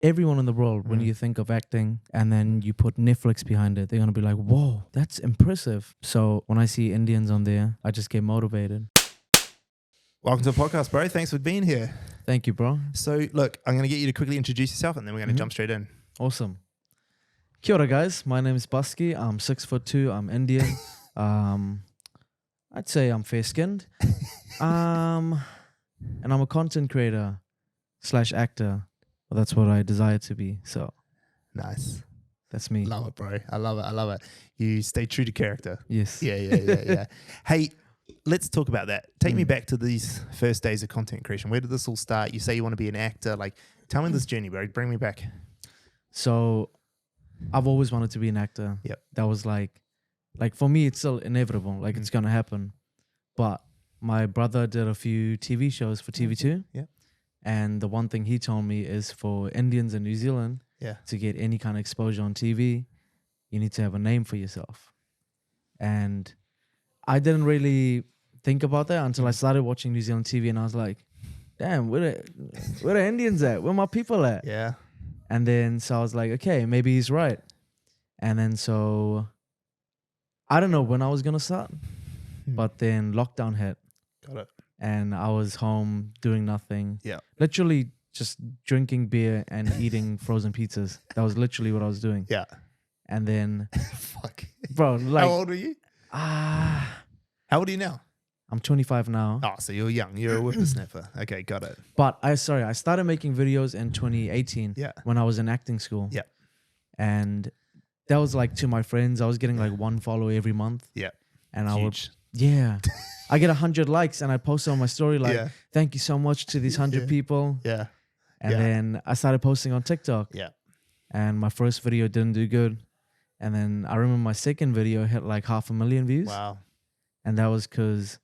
everyone in the world, when you think of acting and then you put Netflix behind it, they're going to be like, whoa, that's impressive. So when I see Indians on there, I just get motivated. Welcome to the podcast, bro. Thanks for being here. Thank you, bro. So, look, I'm going to get you to quickly introduce yourself and then we're going to jump straight in. Awesome. Kia ora, guys. My name is Buskey. I'm 6'2". I'm Indian. I'd say I'm fair-skinned. And I'm a content creator / actor. Well, that's what I desire to be. So Nice. that's me. Love it, bro. I love it. I love it. You stay true to character. Yes. Yeah. Hey, let's talk about that. Take me back to these first days of content creation. Where did this all start? You say you want to be an actor. Like, tell me this journey, bro. Bring me back. So I've always wanted to be an actor. Yep. That was like for me, it's still inevitable. Like it's going to happen. But my brother did a few TV shows for TV2. Yeah. And the one thing he told me is for Indians in New Zealand to get any kind of exposure on TV, you need to have a name for yourself. And I didn't really think about that until I started watching New Zealand TV, and I was like, damn, where the Indians at? Where my people at? Yeah. And then so I was like, okay, maybe he's right. And then so I don't know when I was going to start, but then lockdown hit. Got it. And I was home doing nothing. Yeah. Literally just drinking beer and eating frozen pizzas. That was literally what I was doing. Yeah. And then, Fuck. bro, like, How old are you? How old are you now? I'm 25 now. Oh, so you're young. You're a whippersnapper. Okay, got it. But I started making videos in 2018 when I was in acting school. Yeah. And that was like to my friends. I was getting like one follow every month. Yeah. And Huge. I get 100 likes and I post on my story like, thank you so much to these 100 people. Yeah. And then I started posting on TikTok. Yeah. And my first video didn't do good. And then I remember my second video hit like 500,000 views. Wow. And that was because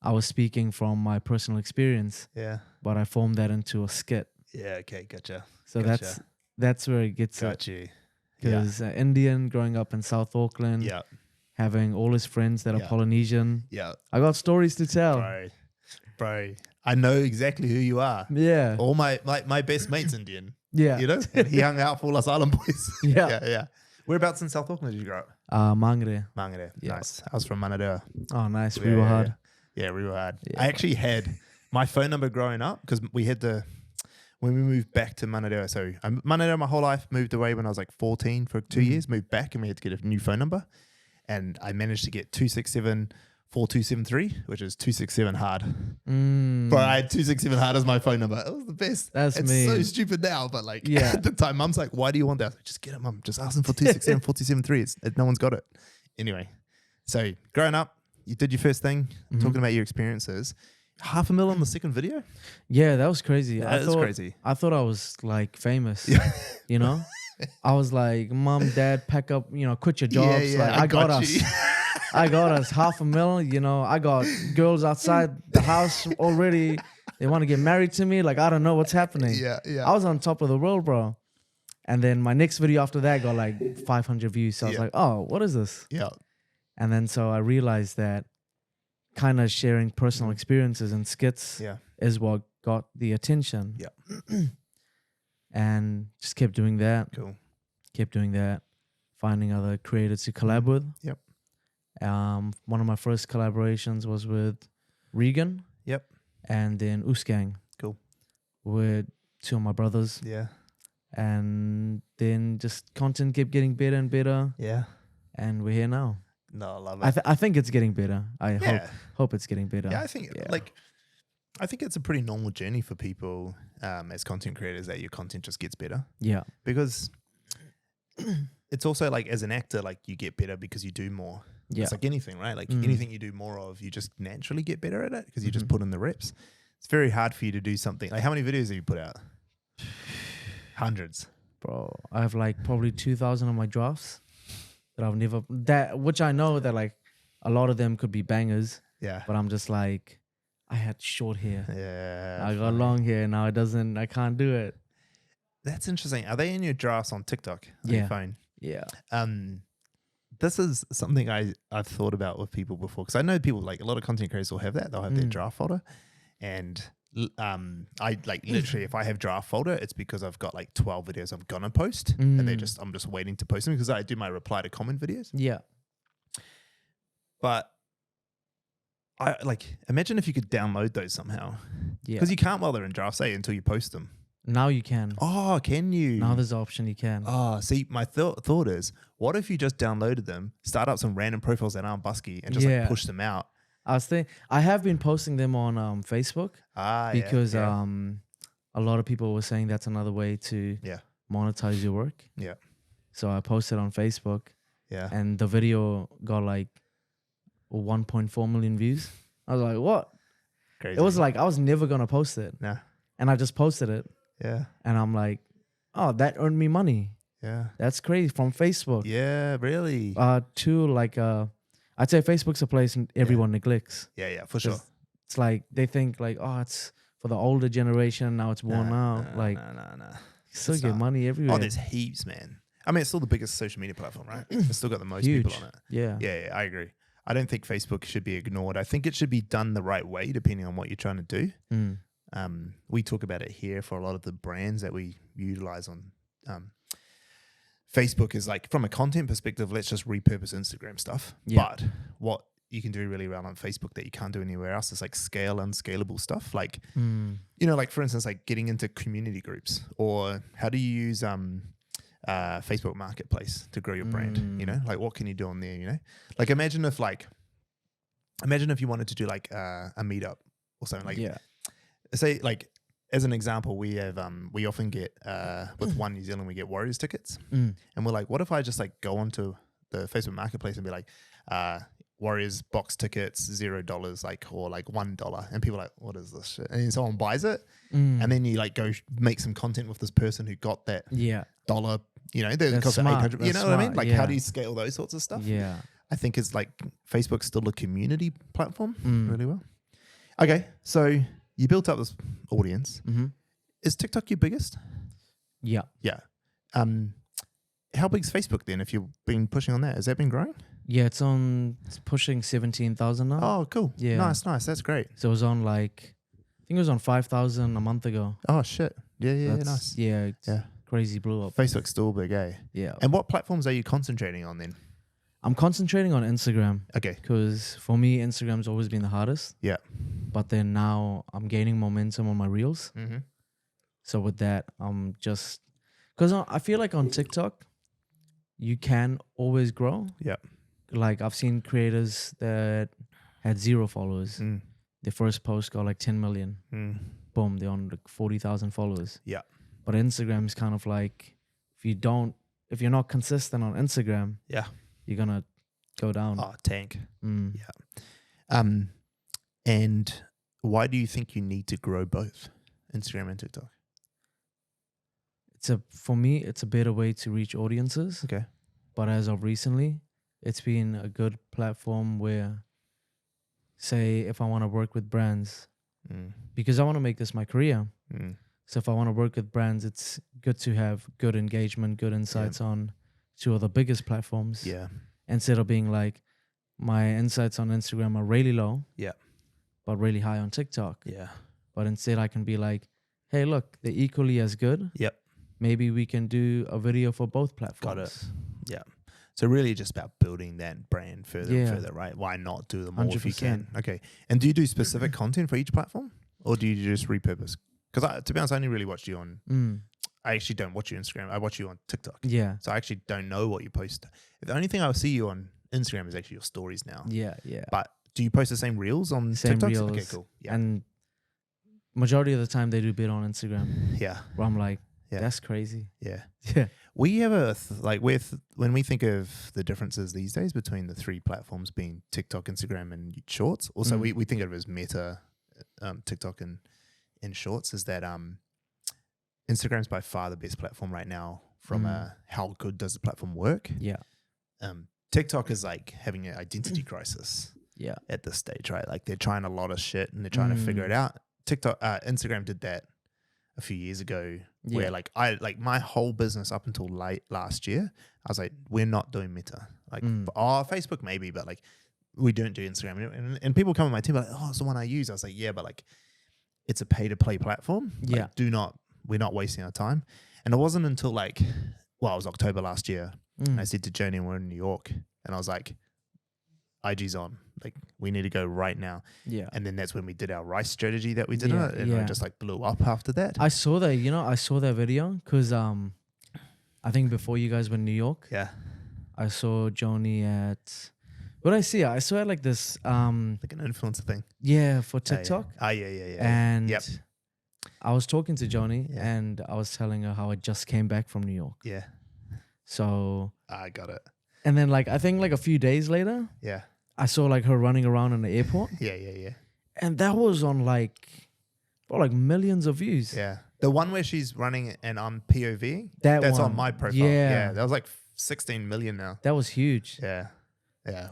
I was speaking from my personal experience. Yeah. But I formed that into a skit. Yeah. Okay. Gotcha. So that's where it gets Got you. Because Indian, growing up in South Auckland, having all his friends that are Polynesian. Yeah. I got stories to tell. Bro. I know exactly who you are. Yeah. All my best mate's Indian. Yeah. You know? And he hung out for all us island boys. Yeah. Whereabouts in South Auckland did you grow up? Mangere. Mangere. Yeah. Nice. I was from Manadua. Oh, nice. We were hard. Yeah, we were hard. Yeah, I actually had my phone number growing up because we had when we moved back to Manadua. So Manadua my whole life, moved away when I was like 14 for 2 years, moved back and we had to get a new phone number. And I managed to get 267-4273, which is 267 hard. But I had 267 hard as my phone number. It was the best. That's it's me. so stupid now, but like at the time, Mum's like, why do you want that? I was like, just get it, Mum. Just ask them for 267-4273. No one's got it. Anyway, so growing up, you did your first thing, talking about your experiences. 500,000 on the second video? Yeah, that was crazy. That is crazy. I thought I was like famous, you know? I was like, Mom, Dad, pack up, quit your jobs. Like, I got us. I got us 500,000, I got girls outside the house already. They want to get married to me. Like, I don't know what's happening. Yeah. I was on top of the world, bro. And then my next video after that got like 500 views. So I was like, oh, what is this? Yeah. And then so I realized that kind of sharing personal experiences and skits is what got the attention. Yeah. And just kept doing that. Cool. Kept doing that. Finding other creators to collab with. Yep. One of my first collaborations was with Regan. Yep. And then Usgang. Cool. With two of my brothers. Yeah. And then just content kept getting better and better. Yeah. And we're here now. No, I love it. I think it's getting better. I hope it's getting better. Yeah, I think I think it's a pretty normal journey for people as content creators that your content just gets better. Yeah. Because it's also like as an actor, like you get better because you do more. Yeah. It's like anything, right? Like anything you do more of, you just naturally get better at it because you just put in the reps. It's very hard for you to do something. Like how many videos have you put out? Hundreds. Bro, I have like probably 2,000 of my drafts that I've never, which I know that like a lot of them could be bangers. Yeah. But I'm just like, I had short hair. Yeah. I got long hair. Now I can't do it. That's interesting. Are they in your drafts on TikTok? On your phone? Yeah. This is something I've thought about with people before because I know people like a lot of content creators will have that. They'll have their draft folder, and I like literally, if I have draft folder, it's because I've got like 12 videos I'm gonna post, and I'm just waiting to post them because I do my reply to comment videos. Yeah. But I like imagine if you could download those somehow. Yeah. Because you can't while they're in draft, say, until you post them. Now you can. Oh, can you? Now there's an option you can. Oh, see, my thought is, what if you just downloaded them, start up some random profiles that aren't Buskey, and just like push them out? I have been posting them on Facebook because a lot of people were saying that's another way to monetize your work. Yeah. So I posted on Facebook. Yeah. And the video got like 1.4 million views. I was like, what? Crazy. It was like I was never gonna post it. Nah. And I just posted it. Yeah. And I'm like, oh, that earned me money. Yeah. That's crazy from Facebook. Yeah, really. To like I'd say Facebook's a place everyone neglects. Yeah, for sure. It's like they think like, oh, it's for the older generation, now it's worn out. Like no. You still get money everywhere. Oh, there's heaps, man. I mean, it's still the biggest social media platform, right? It's still got the most people on it. Yeah, I agree. I don't think Facebook should be ignored. I think it should be done the right way, depending on what you're trying to do. We talk about it here for a lot of the brands that we utilize on Facebook is like, from a content perspective, let's just repurpose Instagram stuff. Yeah. But what you can do really well on Facebook that you can't do anywhere else is like scale unscalable stuff. Like, you know, like for instance, like getting into community groups, or how do you use Facebook Marketplace to grow your brand? You know, like what can you do on there? You know, like imagine if you wanted to do like a meetup or something. Like, say like as an example, we have we often get with One New Zealand, we get Warriors tickets, and we're like, what if I just like go onto the Facebook Marketplace and be like, Warriors box tickets $0, like, or like $1, and people are like, what is this shit? And someone buys it, and then you like go make some content with this person who got that dollar. You know, they cost $800. You know what I mean? Like, how do you scale those sorts of stuff? Yeah, I think it's like Facebook's still a community platform really well. Okay, so you built up this audience. Is TikTok your biggest? Yeah. How big's Facebook then? If you've been pushing on that, has that been growing? Yeah, it's pushing 17,000 now. Oh, cool. Yeah, nice. That's great. So it was on like, I think it was on 5,000 a month ago. Oh shit. Yeah, nice. Yeah. Crazy blew up. Facebook's still big, eh? Yeah. And what platforms are you concentrating on then? I'm concentrating on Instagram. Okay. Because for me, Instagram's always been the hardest. Yeah. But then now I'm gaining momentum on my reels. So with that, I'm just, because I feel like on TikTok, you can always grow. Yeah. Like I've seen creators that had 0 followers. Their first post got like 10 million. Boom, they're on like 40,000 followers. Yeah. But Instagram is kind of like, if you're not consistent on Instagram, you're gonna go down. Oh, tank. Yeah. And why do you think you need to grow both Instagram and TikTok? For me, it's a better way to reach audiences. Okay. But as of recently, it's been a good platform where, say, if I want to work with brands, because I want to make this my career. So if I want to work with brands, it's good to have good engagement, good insights on 2 of the biggest platforms. Yeah. Instead of being like, my insights on Instagram are really low. Yeah. But really high on TikTok. Yeah. But instead I can be like, hey, look, they're equally as good. Yep. Maybe we can do a video for both platforms. Got it. Yeah. So really just about building that brand further and further, right? Why not do them all 100%. If you can? Okay. And do you do specific content for each platform? Or do you just repurpose? Because to be honest, I only really watched you on... I actually don't watch you on Instagram. I watch you on TikTok. Yeah. So I actually don't know what you post. The only thing I see you on Instagram is actually your stories now. Yeah. But do you post the same reels on TikTok? Reels. Okay, cool. Yeah. And majority of the time they do bid on Instagram. Yeah. Where I'm like, that's crazy. Yeah. Yeah. We have when we think of the differences these days between the 3 platforms being TikTok, Instagram, and Shorts. Also, we think of it as Meta, TikTok, and Shorts. Is that Instagram's by far the best platform right now from how good does the platform work? Yeah. TikTok is like having an identity crisis. Yeah. At this stage, right? Like they're trying a lot of shit and they're trying to figure it out. Instagram did that a few years ago, where like my whole business up until late last year, I was like, we're not doing Meta. Like, Facebook maybe, but like we don't do Instagram. And people come on my team like, oh, it's the one I use. I was like, yeah, but like it's a pay-to-play platform. Yeah. Like, we're not wasting our time. And it wasn't until like, well, it was October last year. And I said to Joni, we're in New York. And I was like, IG's on. Like, we need to go right now. Yeah. And then that's when we did our rice strategy that we did. Yeah, And it just like blew up after that. I saw that, I saw that video because I think before you guys were in New York, Yeah. I saw Joni at, what did I see? I saw it like this. Like an influencer thing. Yeah, for TikTok. Yeah. And Yep. I was talking to Joni Yeah. and I was telling her how I just came back from New York. Yeah. So. I got it. And then like, I think like a few days later. Yeah. I saw like her running around in the airport. Yeah. And that was on like millions of views. Yeah. The one where she's running and I'm POV, that's one. on my profile. Yeah. That was like 16 million now. That was huge. Yeah.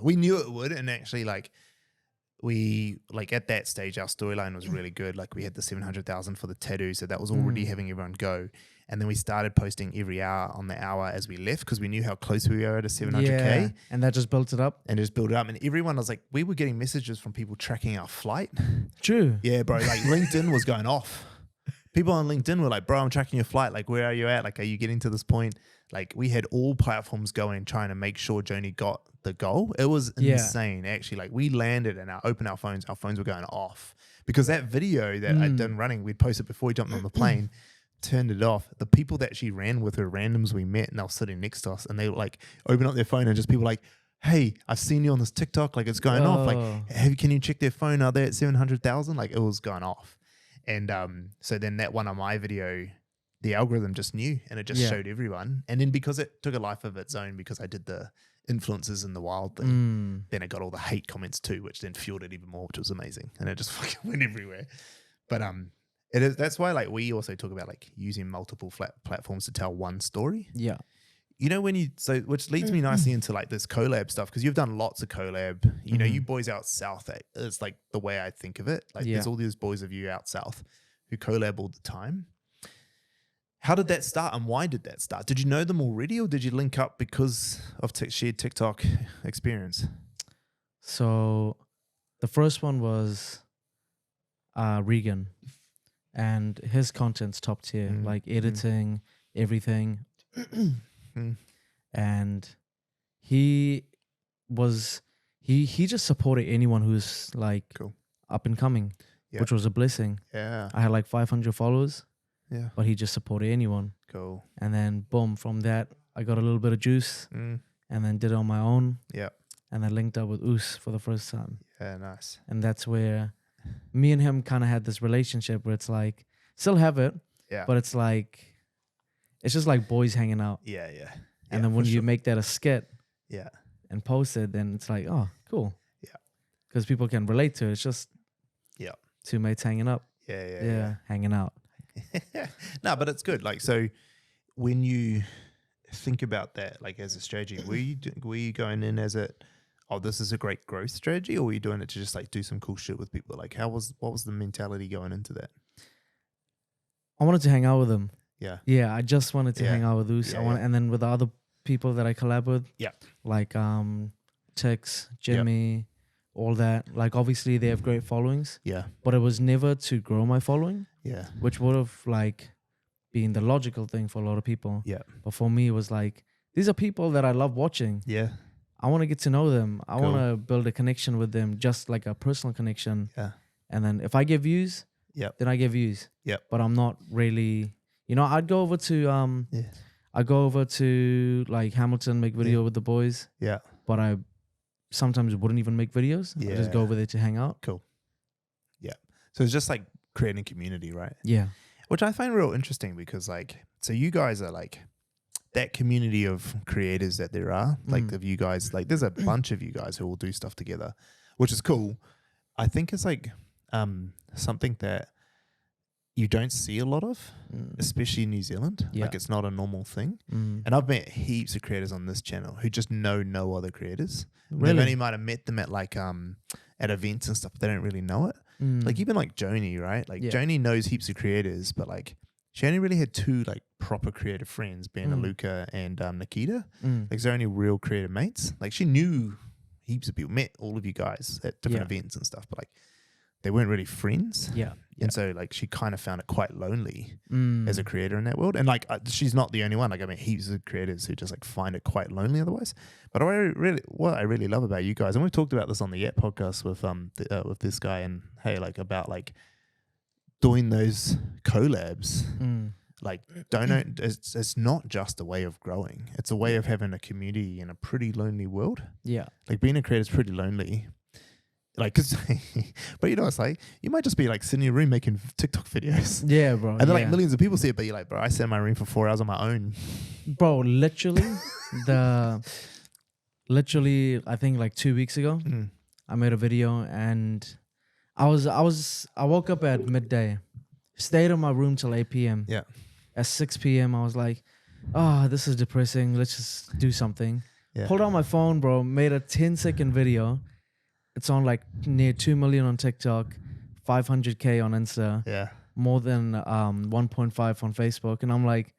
We knew it would. And actually like we like at that stage, our storyline was really good. Like we had the 700,000 for the tattoo. So that was already having everyone go. And then we started posting every hour on the hour as we left because we knew how close we were to 700K. Yeah. And that just built it up. And just built it up. And everyone was like, we were getting messages from people tracking our flight. True. Yeah, bro. Like LinkedIn was going off. People on LinkedIn were like, bro, I'm tracking your flight. Like, where are you at? Like, are you getting to this point? Like, we had all platforms going, trying to make sure Joni got the goal. It was insane, actually. Like, we landed and opened our phones were going off. Because that video that I'd done running, we'd posted before we jumped on the plane, turned it off. The people that she ran with were randoms we met, and they were sitting next to us, and they would like open up their phone, and just people like, hey, I've seen you on this TikTok. Like, it's going off. Like, can you check their phone? Are they at 700,000? Like, it was going off. And so then that one on my video, the algorithm just knew and it just showed everyone. And then because it took a life of its own, because I did the influences in the wild thing, then it got all the hate comments too, which then fueled it even more, which was amazing. And it just fucking went everywhere. But that's why like we also talk about like using multiple platforms to tell one story. Yeah. You know, which leads me nicely into like this collab stuff, because you've done lots of collab. You know, you boys out south, it's like the way I think of it. Like there's all these boys of you out south who collab all the time. How did that start and why did that start? Did you know them already or did you link up because of shared TikTok experience? So the first one was Regan, and his content's top tier, like editing, everything. And he just supported anyone who's like up and coming, which was a blessing. Yeah, I had like 500 followers. Yeah, but he just supported anyone. Cool. And then boom, from that I got a little bit of juice, and then did it on my own. Yeah, and then linked up with Us for the first time. Yeah, nice. And that's where me and him kind of had this relationship where it's like still have it, but it's like it's just like boys hanging out. Yeah. And then when you make that a skit, yeah, and post it, then it's like, oh, cool. Yeah. Because people can relate to it. It's just two mates hanging up. Yeah. Hanging out. No, but it's good. Like, so when you think about that, like as a strategy, were you going in as this is a great growth strategy, or were you doing it to just like do some cool shit with people? Like, what was the mentality going into that? I wanted to hang out with them. Yeah. I just wanted to hang out with Us. And then with the other people that I collab with. Yeah. Like Tix, Jimmy, all that. Like obviously they have great followings. Yeah. But it was never to grow my following. Yeah. Which would have like been the logical thing for a lot of people. Yeah. But for me it was like, these are people that I love watching. Yeah. I want to get to know them. I want to build a connection with them, just like a personal connection. Yeah. And then if I get views, then I get views. Yeah. But I'm not really, I'd go over to I go over to like Hamilton, make video with the boys. Yeah. But I sometimes wouldn't even make videos. I just go over there to hang out. Cool. Yeah. So it's just like creating community, right? Yeah. Which I find real interesting because like, so you guys are like that community of creators that there are, like of you guys, like there's a bunch of you guys who will do stuff together, which is cool. I think it's like something that you don't see a lot of, especially in New Zealand. Like it's not a normal thing. And I've met heaps of creators on this channel who just know no other creators. Really? They've only might have met them at like at events and stuff, but they don't really know it. Like even like Joni, right? Like Joni knows heaps of creators, but like she only really had two like proper creative friends, being Aluka and Nikita. Like they're only real creative mates. Like she knew heaps of people, met all of you guys at different events and stuff, but like they weren't really friends. Yeah. And so like she kind of found it quite lonely as a creator in that world. And like she's not the only one. Like I mean, heaps of creators who just like find it quite lonely otherwise. But what I really love about you guys, and we've talked about this on the Yet podcast with this guy, and hey, like about like doing those collabs. Like it's not just a way of growing. It's a way of having a community in a pretty lonely world. Yeah. Like being a creator is pretty lonely. Like, cause, but you know, it's like, you might just be like sitting in your room making TikTok videos. Yeah, bro. And then like millions of people see it, but you're like, bro, I sat in my room for 4 hours on my own. Bro, literally, I think like 2 weeks ago, I made a video and I woke up at midday, stayed in my room till 8 p.m. Yeah. At 6 p.m. I was like, oh, this is depressing. Let's just do something. Yeah. Pulled out my phone, bro, made a 10-second video. It's on like near 2 million on TikTok, 500K on Insta. Yeah. More than 1.5 on Facebook. And I'm like,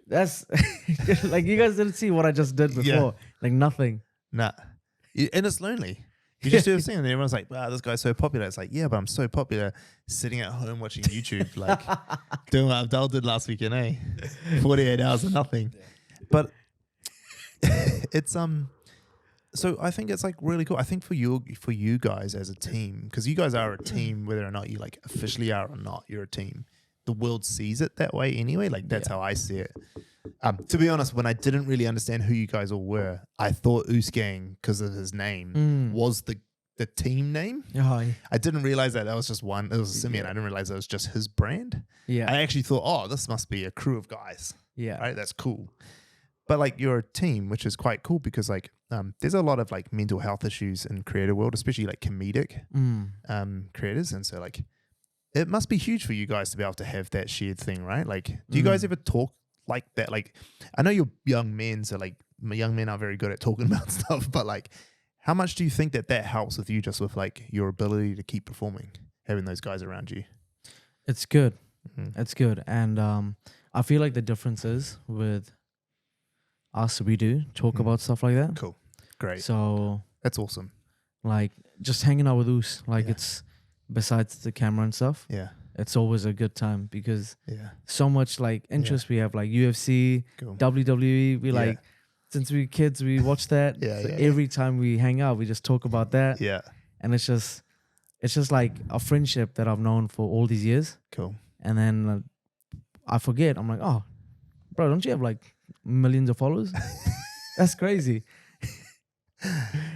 that's like, you guys didn't see what I just did before. Yeah. Like nothing. Nah. And it's lonely. You just do a thing and everyone's like, wow, this guy's so popular. It's like, yeah, but I'm so popular sitting at home watching YouTube, like doing what Abdul did last weekend, 48 hours of nothing. But it's so I think it's like really cool. I think for you guys as a team, because you guys are a team, whether or not you like officially are or not, you're a team. The world sees it that way anyway. Like that's how I see it. To be honest, when I didn't really understand who you guys all were, I thought Whoisbuskey, because of his name, was the team name. Oh, yeah. I didn't realize that was just one. It was a simian. I didn't realize that was just his brand. Yeah. I actually thought, oh, this must be a crew of guys. Yeah. Right. That's cool. But like you're a team, which is quite cool because like there's a lot of like mental health issues in creator world, especially like comedic creators, and so like it must be huge for you guys to be able to have that shared thing, right? Like, do you guys ever talk like that? Like, I know you're young men, so like young men are very good at talking about stuff, but like, how much do you think that helps with you, just with like your ability to keep performing, having those guys around you? It's good. It's good, and I feel like the difference is with us, we do talk about stuff like that. Cool. Great. So that's awesome. Like just hanging out with Oos, like it's besides the camera and stuff. Yeah. It's always a good time because so much like interest we have, like UFC, WWE. We like since we kids we watch that. Every time we hang out, we just talk about that. Yeah. And it's just like a friendship that I've known for all these years. Cool. And then I forget. I'm like, oh, bro, don't you have like millions of followers? That's crazy.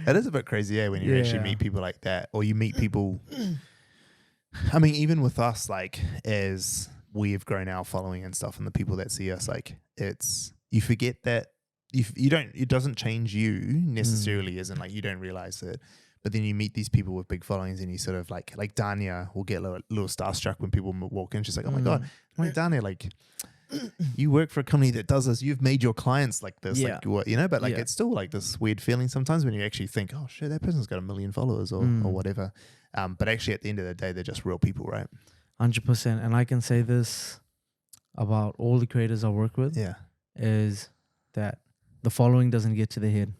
It is a bit crazy, when you actually meet people like that, or you meet people. I mean, even with us, like as we've grown our following and stuff, and the people that see us, like you forget that you don't. It doesn't change you necessarily, isn't like you don't realize it. But then you meet these people with big followings, and you sort of like Dania will get a little starstruck when people walk in. She's like, "Oh my god, I'm like Dania, like." You work for a company that does this. You've made your clients like this, like what, but like it's still like this weird feeling sometimes when you actually think, oh shit, that person's got 1 million followers or whatever. But actually, at the end of the day, they're just real people, right? 100%. And I can say this about all the creators I work with. Is that the following doesn't get to the head.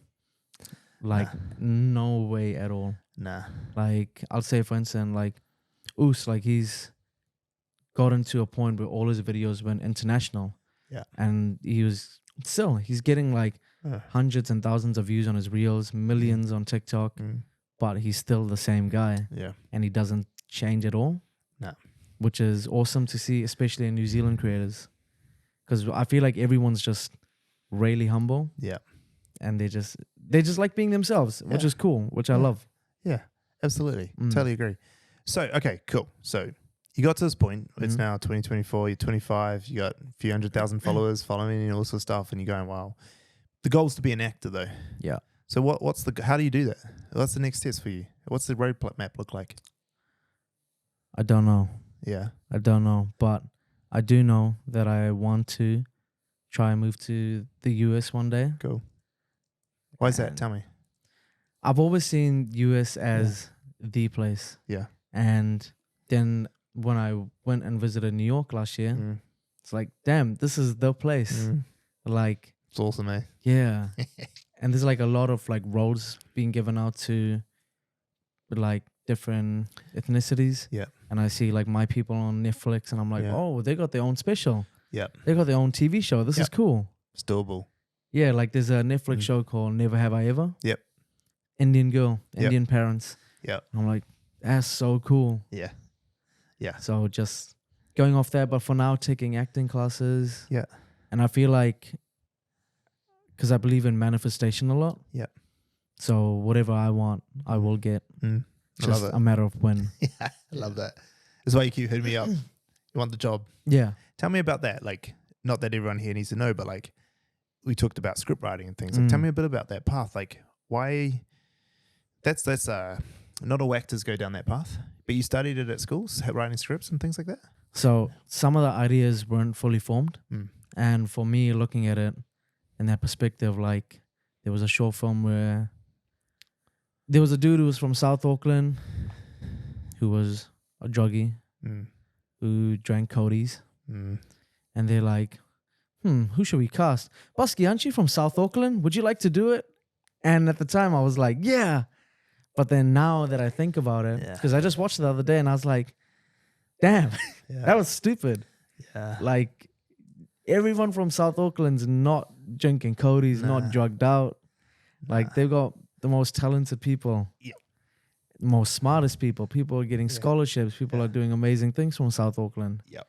Like no way at all. Nah. Like I'll say, for instance, like Oos, like he's gotten to a point where all his videos went international. Yeah. And he's getting like hundreds and thousands of views on his reels, millions on TikTok, but he's still the same guy. Yeah. And he doesn't change at all. No. Which is awesome to see, especially in New Zealand creators. Because I feel like everyone's just really humble. Yeah. And they just like being themselves, which is cool, which I love. Yeah, absolutely. Totally agree. So, okay, cool. So you got to this point. It's now 2024. You're 25. You got a few 100,000 followers following and all sorts of stuff, and you're going, wow. The goal is to be an actor, though. Yeah. So how do you do that? What's the next steps for you? What's the roadmap look like? I don't know. Yeah. I don't know, but I do know that I want to try and move to the US one day. Cool. Why is that? Tell me. I've always seen US as the place. Yeah. And then when I went and visited New York last year, it's like, damn, this is the place. Like, it's awesome, eh? Yeah. And there's like a lot of like roles being given out to like different ethnicities. Yeah. And I see like my people on Netflix, and I'm like, oh, they got their own special. Yeah. They got their own TV show. This is cool. It's doable. Yeah, like there's a Netflix show called Never Have I Ever. Yep. Indian girl, Indian parents. Yep. And I'm like, that's so cool. Yeah. Yeah. So just going off that, but for now, taking acting classes. Yeah. And I feel like, because I believe in manifestation a lot. Yeah. So whatever I want, I will get. I love it. A matter of when. Yeah, I love that. That's why you keep hitting me up. You want the job. Yeah. Tell me about that. Like, not that everyone here needs to know, but like, we talked about script writing and things. Like, tell me a bit about that path. Like, why? That's not all actors go down that path. But you studied it at schools, writing scripts and things like that. So some of the ideas weren't fully formed, and for me, looking at it in that perspective, like there was a short film where there was a dude who was from South Auckland, who was a druggie, who drank Cody's, and they're like, who should we cast? Buskey, aren't you from South Auckland? Would you like to do it? And at the time I was like, yeah. But then now that I think about it, because I just watched it the other day and I was like, damn, that was stupid. Yeah. Like everyone from South Auckland's not drinking Cody's, not drugged out. Like they've got the most talented people, most smartest people. People are getting scholarships. People are doing amazing things from South Auckland. Yep.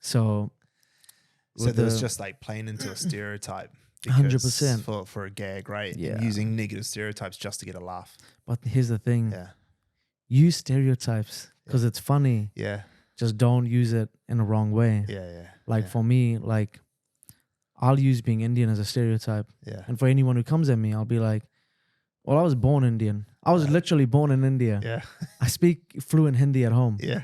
So there was just like playing into a stereotype. 100% for a gag, right? Yeah. And using negative stereotypes just to get a laugh. But here's the thing. Yeah. Use stereotypes because it's funny. Yeah. Just don't use it in a wrong way. Yeah, yeah. Like for me, like I'll use being Indian as a stereotype. Yeah. And for anyone who comes at me, I'll be like, well, I was born Indian. I was literally born in India. Yeah. I speak fluent Hindi at home. Yeah.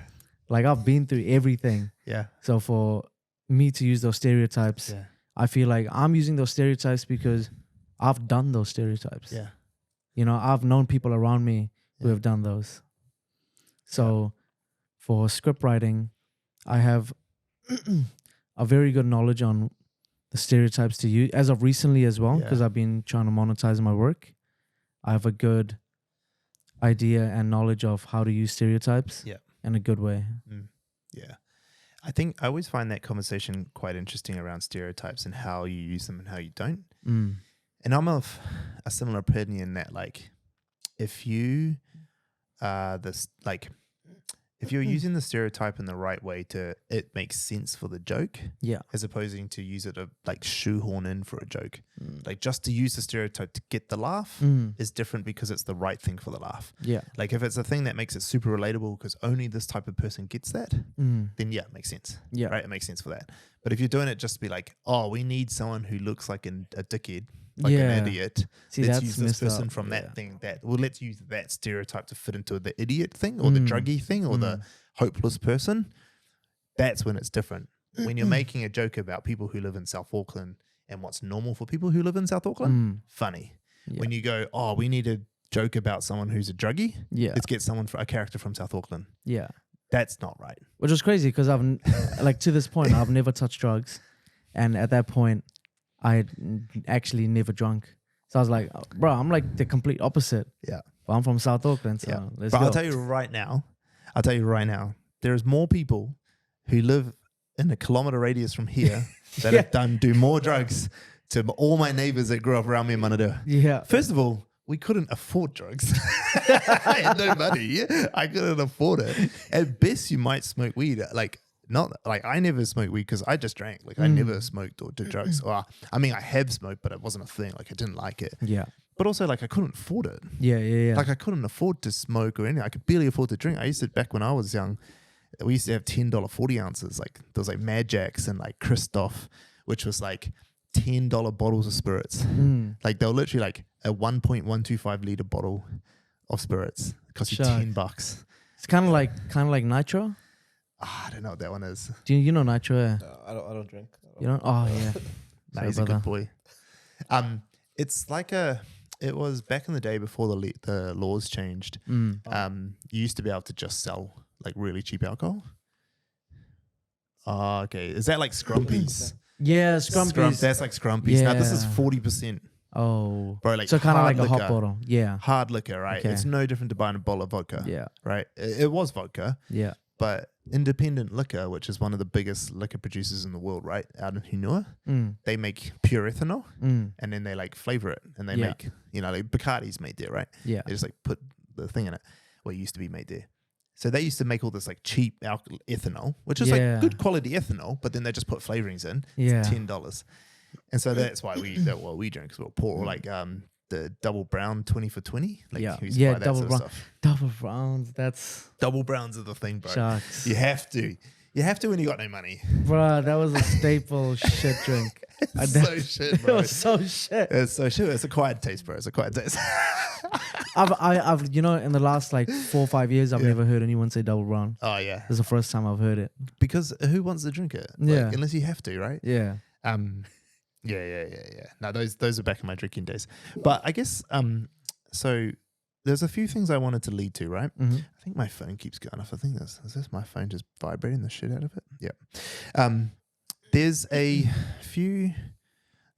Like I've been through everything. Yeah. So for me to use those stereotypes, I feel like I'm using those stereotypes because I've done those stereotypes. Yeah. You know, I've known people around me who have done those. So for script writing, I have a very good knowledge on the stereotypes to use as of recently as well, because I've been trying to monetize my work. I have a good idea and knowledge of how to use stereotypes in a good way. Yeah. I think I always find that conversation quite interesting around stereotypes and how you use them and how you don't. And I'm of a similar opinion that like if you if you're using the stereotype in the right way it makes sense for the joke, as opposing to use it to like shoehorn in for a joke. Like just to use the stereotype to get the laugh is different because it's the right thing for the laugh. Yeah. Like if it's a thing that makes it super relatable because only this type of person gets that, then it makes sense. Yeah. Right? It makes sense for that. But if you're doing it just to be like, oh, we need someone who looks like a dickhead, like an idiot. See, let's use this person from that thing let's use that stereotype to fit into the idiot thing or the druggy thing or the hopeless person. That's when it's different. When you're making a joke about people who live in South Auckland and what's normal for people who live in South Auckland, funny. When you go, oh, we need a joke about someone who's a druggie, let's get a character from South Auckland. Yeah. That's not right. Which is crazy because I've, like to this point, I've never touched drugs. And at that point, I had actually never drunk. So I was like, bro, I'm like the complete opposite. Yeah. But I'm from South Auckland, so let's go. I'll tell you right now, there's more people who live in a kilometer radius from here that have do more drugs to all my neighbors that grew up around me in Manadua. Yeah. First of all, we couldn't afford drugs. I had no money. I couldn't afford it. At best, you might smoke weed. Not like I never smoked weed because I just drank. Like I never smoked or did drugs. Or I mean, I have smoked, but it wasn't a thing. Like I didn't like it. Yeah. But also, like I couldn't afford it. Yeah. Like I couldn't afford to smoke or anything. I could barely afford to drink. I used to back when I was young. We used to have $10 40 ounces. Like there was like Mad Jacks and like Christoph, which was like $10 bottles of spirits. Like they were literally like a 1.125 liter bottle of spirits. It cost you $10. It's kind of like nitro. I don't know what that one is. Do you know nitro? Yeah? I don't drink. You don't? Oh yeah. No, he's a good boy. It's like it was back in the day before the laws changed. You used to be able to just sell like really cheap alcohol. Oh, okay. Is that like Scrumpies? Yeah, Scrumpies. That's like Scrumpies. Now this is 40%. Oh. Bro, like so kind of hard like a hot liquor. bottle. Yeah. Hard liquor, right? Okay. It's no different to buying a bottle of vodka. Yeah. Right? It was vodka. Yeah. But Independent Liquor, which is one of the biggest liquor producers in the world, right? Out in Hunua, they make pure ethanol and then they like flavor it and they make, you know, like Bacardi's made there, right? Yeah. They just like put the thing in it. Well, it used to be made there. So they used to make all this like cheap ethanol, which is like good quality ethanol, but then they just put flavorings in. Yeah. It's $10. And so that's why we drink, because we'll pour like the double brown 20 for 20. Like, yeah, double browns. That's double browns are the thing, bro. Sharks. You have to when you got no money, bro. That was a staple shit drink. It's so shit, bro. It was so shit. It's so shit. It's a quiet taste, bro. It's a quiet taste. I've in the last like 4 or 5 years, I've never heard anyone say double brown. Oh yeah, this is the first time I've heard it. Because who wants to drink it? Like, unless you have to, right? Yeah. Yeah. No, those are back in my drinking days. But I guess so there's a few things I wanted to lead to, right? I think my phone keeps going off. I think is this my phone just vibrating the shit out of it? Yeah. There's a few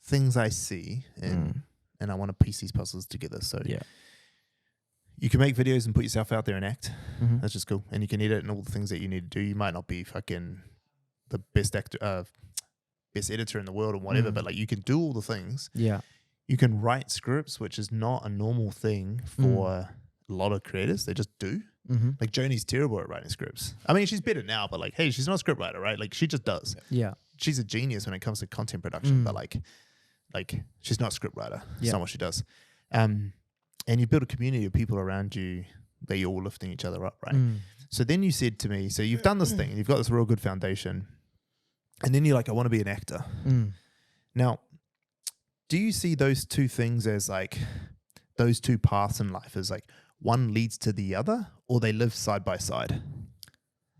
things I see and I want to piece these puzzles together. So you can make videos and put yourself out there and act. That's just cool. And you can edit and all the things that you need to do. You might not be fucking the best actor, best editor in the world or whatever, but like you can do all the things. Yeah. You can write scripts, which is not a normal thing for a lot of creators. They just do. Like Joni's terrible at writing scripts. I mean, she's better now, but like, hey, she's not a script writer, right? Like she just does. Yeah. She's a genius when it comes to content production, but like she's not a script writer. It's not what she does. And you build a community of people around you that you're all lifting each other up, right? So then you said to me, so you've done this thing and you've got this real good foundation. And then you're like, I want to be an actor. Now, do you see those two things as like those two paths in life as like one leads to the other, or they live side by side?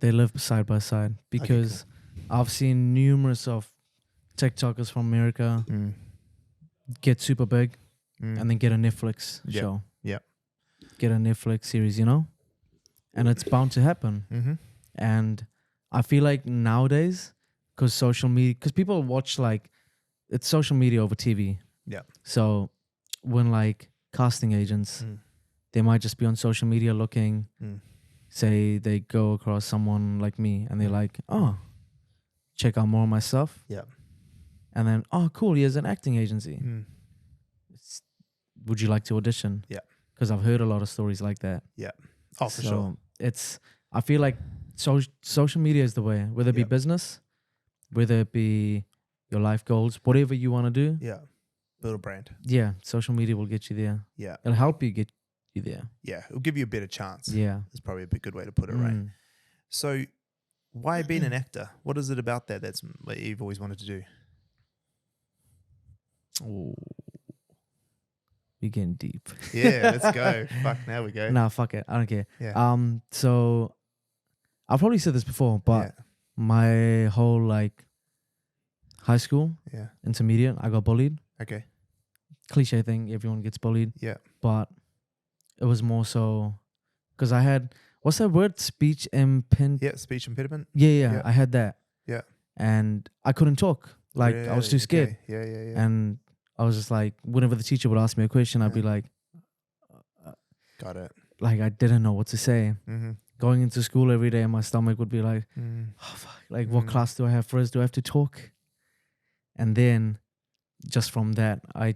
They live side by side because I've seen numerous of TikTokers from America get super big and then get a Netflix show. Yeah. Get a Netflix series, you know? And it's bound to happen. And I feel like nowadays, because social media, because people watch like, it's social media over TV. Yeah. So when like casting agents, they might just be on social media looking, say they go across someone like me and they're like, oh, check out more of my stuff. Yeah. And then, oh, cool, he has an acting agency. Would you like to audition? Yeah. Because I've heard a lot of stories like that. Yeah. Oh, for sure. I feel like social media is the way, whether it be business, whether it be your life goals, whatever you want to do. Yeah. Build a brand. Yeah. Social media will get you there. Yeah. It'll help you get you there. Yeah. It'll give you a better chance. Yeah. That's probably a good way to put it, right? So why being an actor? What is it about that's what you've always wanted to do? Oh, we're getting deep. Yeah, let's go. Fuck, now we go. Nah, fuck it. I don't care. Yeah. So I've probably said this before, but my whole like high school, intermediate, I got bullied. Okay. Cliche thing, everyone gets bullied. Yeah. But it was more so because I had, what's that word? Speech impediment. Yeah, speech impediment. Yeah, I had that. Yeah. And I couldn't talk. Like I was too scared. Okay. Yeah. And I was just like, whenever the teacher would ask me a question, I'd be like, got it. Like I didn't know what to say. Going into school every day, my stomach would be like, oh, fuck. Like what class do I have first? Do I have to talk? And then just from that, I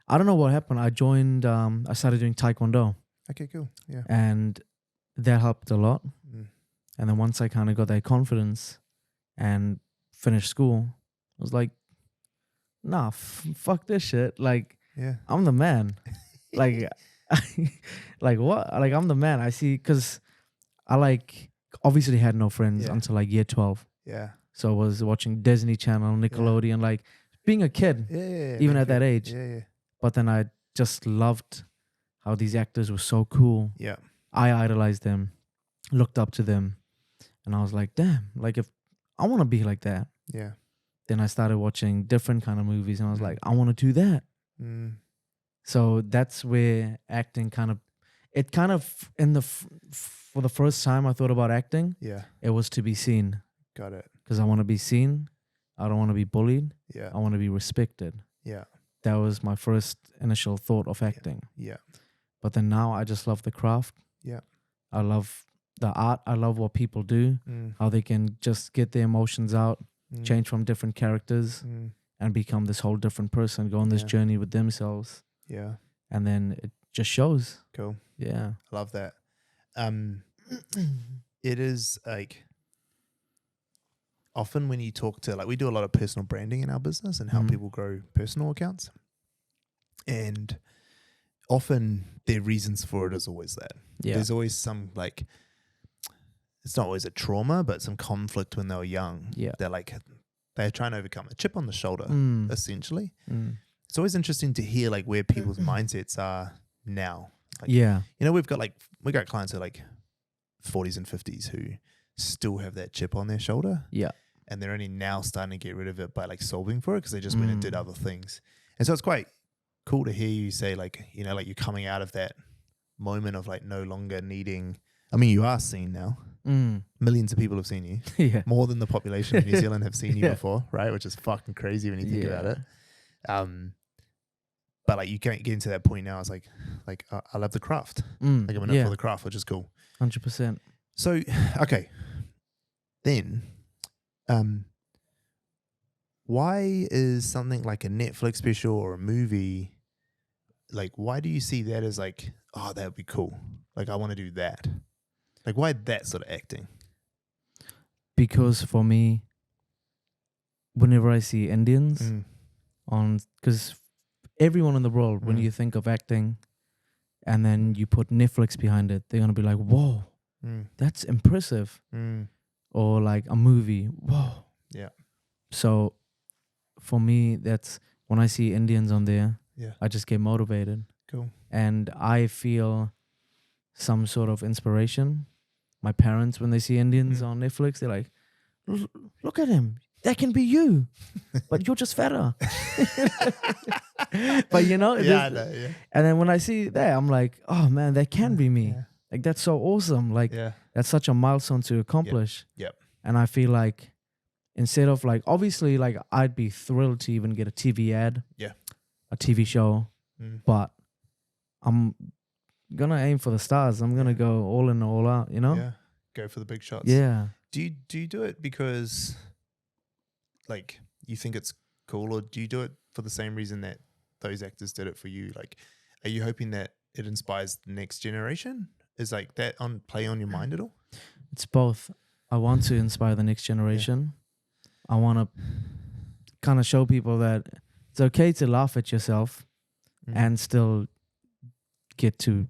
don't know what happened. I joined, I started doing Taekwondo. Okay, cool. Yeah. And that helped a lot. And then once I kind of got that confidence and finished school, I was like, nah, fuck this shit. Like, I'm the man. Like, like what? Like, I'm the man. I see, because I like, obviously had no friends until like year 12. Yeah. So I was watching Disney Channel, Nickelodeon, like being a kid, even at that age. Yeah. But then I just loved how these actors were so cool. Yeah. I idolized them, looked up to them. And I was like, damn, like if I want to be like that. Yeah. Then I started watching different kind of movies and I was like, I want to do that. So that's where acting kind of, for the first time I thought about acting, it was to be seen. Got it. Because I want to be seen. I don't want to be bullied. Yeah. I want to be respected. Yeah. that was my first initial thought of acting. Yeah. But then now I just love the craft. Yeah. I love the art. I love what people do, how they can just get their emotions out, change from different characters and become this whole different person, go on this journey with themselves. Yeah. And then it just shows. Cool. Yeah. I love that. It is like often when you talk to, like, we do a lot of personal branding in our business and how people grow personal accounts. And often their reasons for it is always that. Yeah. There's always some, like, it's not always a trauma, but some conflict when they were young. Yeah. They're trying to overcome a chip on the shoulder, essentially. It's always interesting to hear like where people's mindsets are now. Like, you know, we got clients who are like 40s and 50s who still have that chip on their shoulder. Yeah. And they're only now starting to get rid of it by like solving for it because they just went and did other things. And so it's quite cool to hear you say, like, you know, like you're coming out of that moment of like no longer needing, I mean, you are seen now. Millions of people have seen you. Yeah. More than the population of New Zealand have seen you before, right? Which is fucking crazy when you think about it. But like you can't get into that point now. It's like I love the craft. Like I'm in it for the craft, which is cool. 100%. So okay, then, why is something like a Netflix special or a movie, like why do you see that as like, oh, that would be cool? Like I want to do that. Like why that sort of acting? Because for me, whenever I see Indians because everyone in the world, when you think of acting and then you put Netflix behind it, they're going to be like, whoa, that's impressive. Or like a movie, whoa. Yeah. So for me, that's when I see Indians on there, I just get motivated. Cool. And I feel some sort of inspiration. My parents, when they see Indians on Netflix, they're like, look at him. That can be you, but you're just fatter. But you know, and then when I see that, I'm like, oh man, that can be me. Yeah. Like that's so awesome. Like that's such a milestone to accomplish. Yep. And I feel like instead of like, obviously, like I'd be thrilled to even get a TV ad, a TV show, but I'm gonna aim for the stars. I'm gonna go all in, all out. You know? Yeah. Go for the big shots. Yeah. Do you do it because like you think it's cool, or do you do it for the same reason that those actors did it for you? Like, are you hoping that it inspires the next generation? Is like that play on your mind at all? It's both. I want to inspire the next generation. I want to kind of show people that it's okay to laugh at yourself and still get to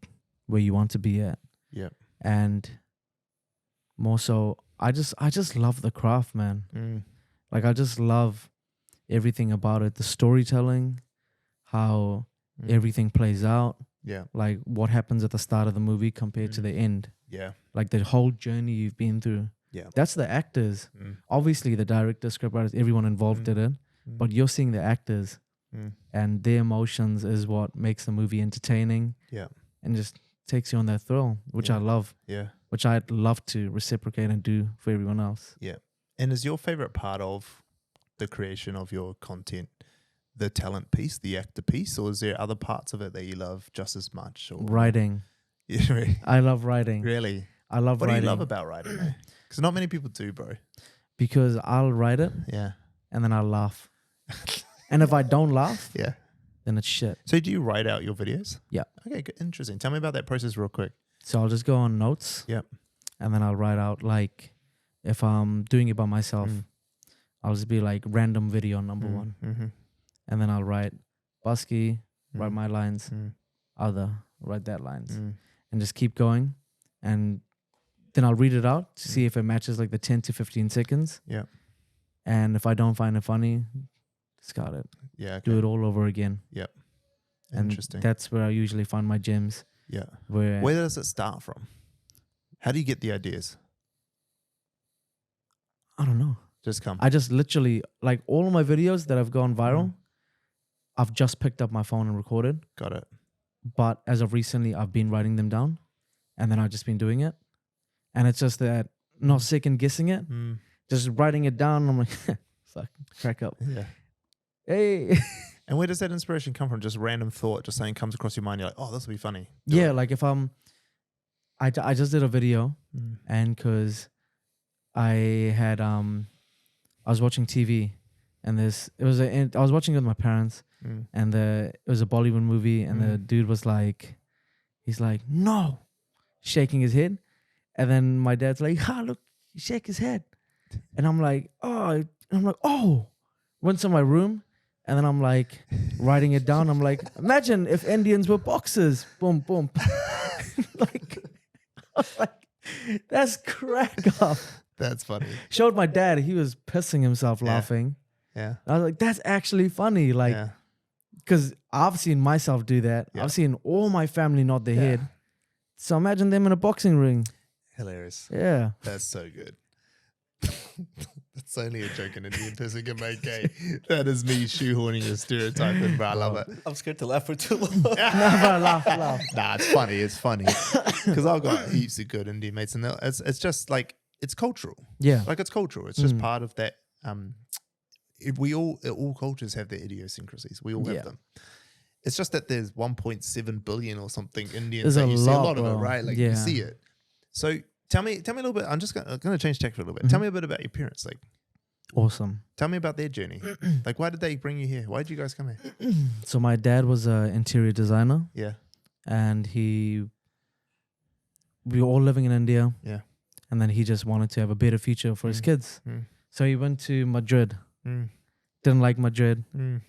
where you want to be at. Yeah. And more so, I just love the craft, man. Like I just love everything about it. The storytelling, how everything plays out. Yeah. Like what happens at the start of the movie compared to the end. Yeah. Like the whole journey you've been through. Yeah. That's the actors. Obviously the director, scriptwriters, everyone involved in it. But you're seeing the actors and their emotions is what makes the movie entertaining. Yeah. And just takes you on that thrill, which I love. Yeah. Which I'd love to reciprocate and do for everyone else. Yeah. And is your favorite part of the creation of your content the talent piece, the actor piece, or is there other parts of it that you love just as much? Or writing. Yeah, really? I love writing. Really? I love writing. What do you love about writing, though? Because not many people do, bro. Because I'll write it, and then I'll laugh. And if I don't laugh, then it's shit. So do you write out your videos? Yeah. Okay, good. Interesting. Tell me about that process real quick. So I'll just go on notes. Yep. And then I'll write out, like, if I'm doing it by myself, I'll just be like random video number one. And then I'll write Buskey, write my lines, write that lines. And just keep going. And then I'll read it out to see if it matches like the 10 to 15 seconds. Yeah. And if I don't find it funny, discard it. Yeah. Okay. Do it all over again. Yep. Interesting. And that's where I usually find my gems. Yeah. Where does it start from? How do you get the ideas? I don't know. Just come. I just literally, like all of my videos that have gone viral, I've just picked up my phone and recorded. Got it. But as of recently, I've been writing them down and then I've just been doing it. And it's just that, not second guessing it, just writing it down. And I'm like, fuck, crack up. Yeah. Hey. And where does that inspiration come from? Just random thought, just something comes across your mind. You're like, oh, this will be funny. Like if I just did a video, and because I had I was watching TV, and I was watching it with my parents, and it was a Bollywood movie, and the dude was like, he's like, no, shaking his head, and then my dad's like, look, shake his head, and I'm like, oh, went to my room, and then I'm like writing it down. I'm like, imagine if Indians were boxers, boom, boom, like. I was like, that's crack up. That's funny. Showed my dad. He was pissing himself laughing. Yeah. I was like, that's actually funny. Like, because I've seen myself do that. Yeah. I've seen all my family nod their head. So imagine them in a boxing ring. Hilarious. Yeah. That's so good. That's only a joke an Indian person can make, eh? That is me shoehorning a stereotype in, bro. I love it. I'm scared to laugh for too long. laugh. Nah, it's funny. It's funny. Because I've got heaps of good Indian mates, and it's just like, it's cultural. Yeah. Like, it's cultural. It's just part of that. All cultures have their idiosyncrasies. We all have them. It's just that there's 1.7 billion or something Indians that you see a lot of it, right? Like, you see it. So tell me a little bit. I'm just going to change tack for a little bit. Tell me a bit about your parents. Like, awesome. Tell me about their journey. Like, why did they bring you here? Why did you guys come here? So my dad was an interior designer. Yeah. And we were all living in India. Yeah. And then he just wanted to have a better future for his kids. So he went to Madrid. Didn't like Madrid.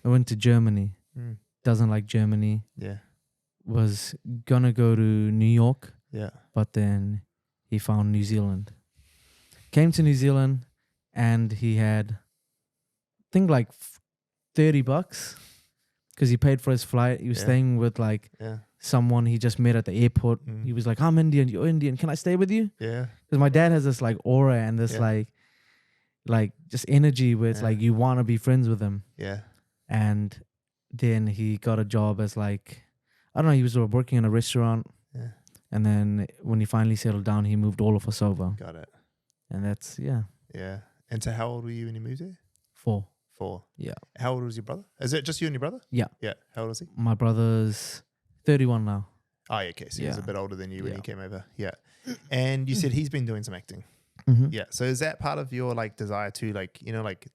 I went to Germany. Doesn't like Germany. Yeah. Was gonna go to New York. Yeah. But then he found New Zealand. Came to New Zealand and he had, I think, like $30 because he paid for his flight. He was staying with like someone he just met at the airport. He was like, I'm Indian, you're Indian. Can I stay with you? Yeah. Because my dad has this like aura and this like just energy where it's like you want to be friends with him. Yeah. And then he got a job as like, I don't know, he was working in a restaurant. Yeah. And then when he finally settled down, he moved all of us over. Got it. And that's, yeah. And so how old were you when you moved here? 4. Yeah. How old was your brother? Is it just you and your brother? Yeah. Yeah. How old was he? My brother's 31 now. Oh, yeah, okay. So he was a bit older than you when he came over. Yeah. And you said he's been doing some acting. Yeah. So is that part of your like desire to like, you know, like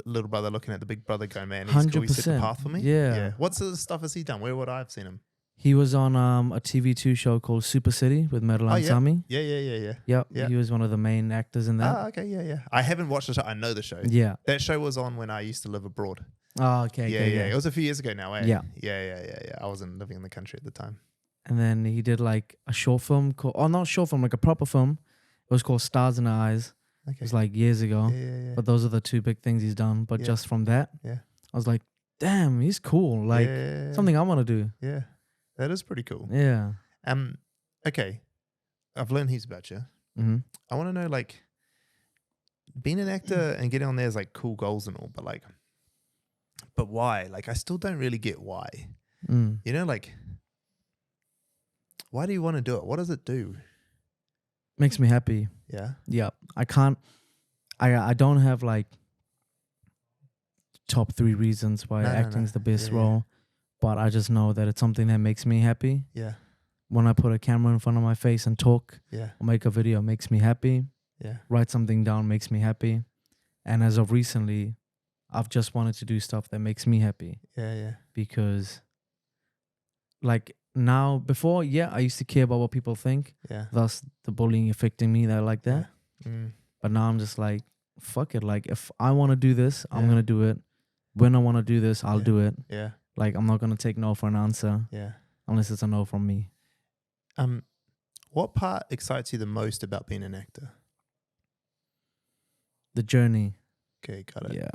little brother looking at the big brother going, man, he's cool, he set the path for me? Yeah. What sort of stuff has he done? Where would I have seen him? He was on a TV2 show called Super City with Madeline Sami. Yeah. Yep. He was one of the main actors in that. Ah, okay. Yeah. I haven't watched the show. I know the show. Yeah. That show was on when I used to live abroad. Oh, okay. Yeah. It was a few years ago now, eh? Yeah. Yeah. I wasn't living in the country at the time. And then he did like a short film not short film, like a proper film. It was called Stars in Her Eyes. Okay. It was like years ago. Yeah. But those are the 2 big things he's done. But just from that, I was like, damn, he's cool. Like something I want to do. Yeah. That is pretty cool. Yeah. Okay. I've learned heaps about you. I want to know, like, being an actor and getting on there is like cool goals and all, but why? Like, I still don't really get why. You know, like, why do you want to do it? What does it do? Makes me happy. Yeah. Yeah. I don't have like top 3 reasons why acting's the best role. But I just know that it's something that makes me happy. Yeah. When I put a camera in front of my face and talk, or make a video, makes me happy. Yeah. Write something down makes me happy. And as of recently, I've just wanted to do stuff that makes me happy. Yeah. Because like now, before, I used to care about what people think. Yeah. Thus the bullying affecting me that like that. Yeah. But now I'm just like, fuck it. Like if I want to do this, I'm going to do it. When I want to do this, I'll do it. Yeah. Like, I'm not going to take no for an answer. Yeah. Unless it's a no from me. What part excites you the most about being an actor? The journey. Okay, got it. Yeah.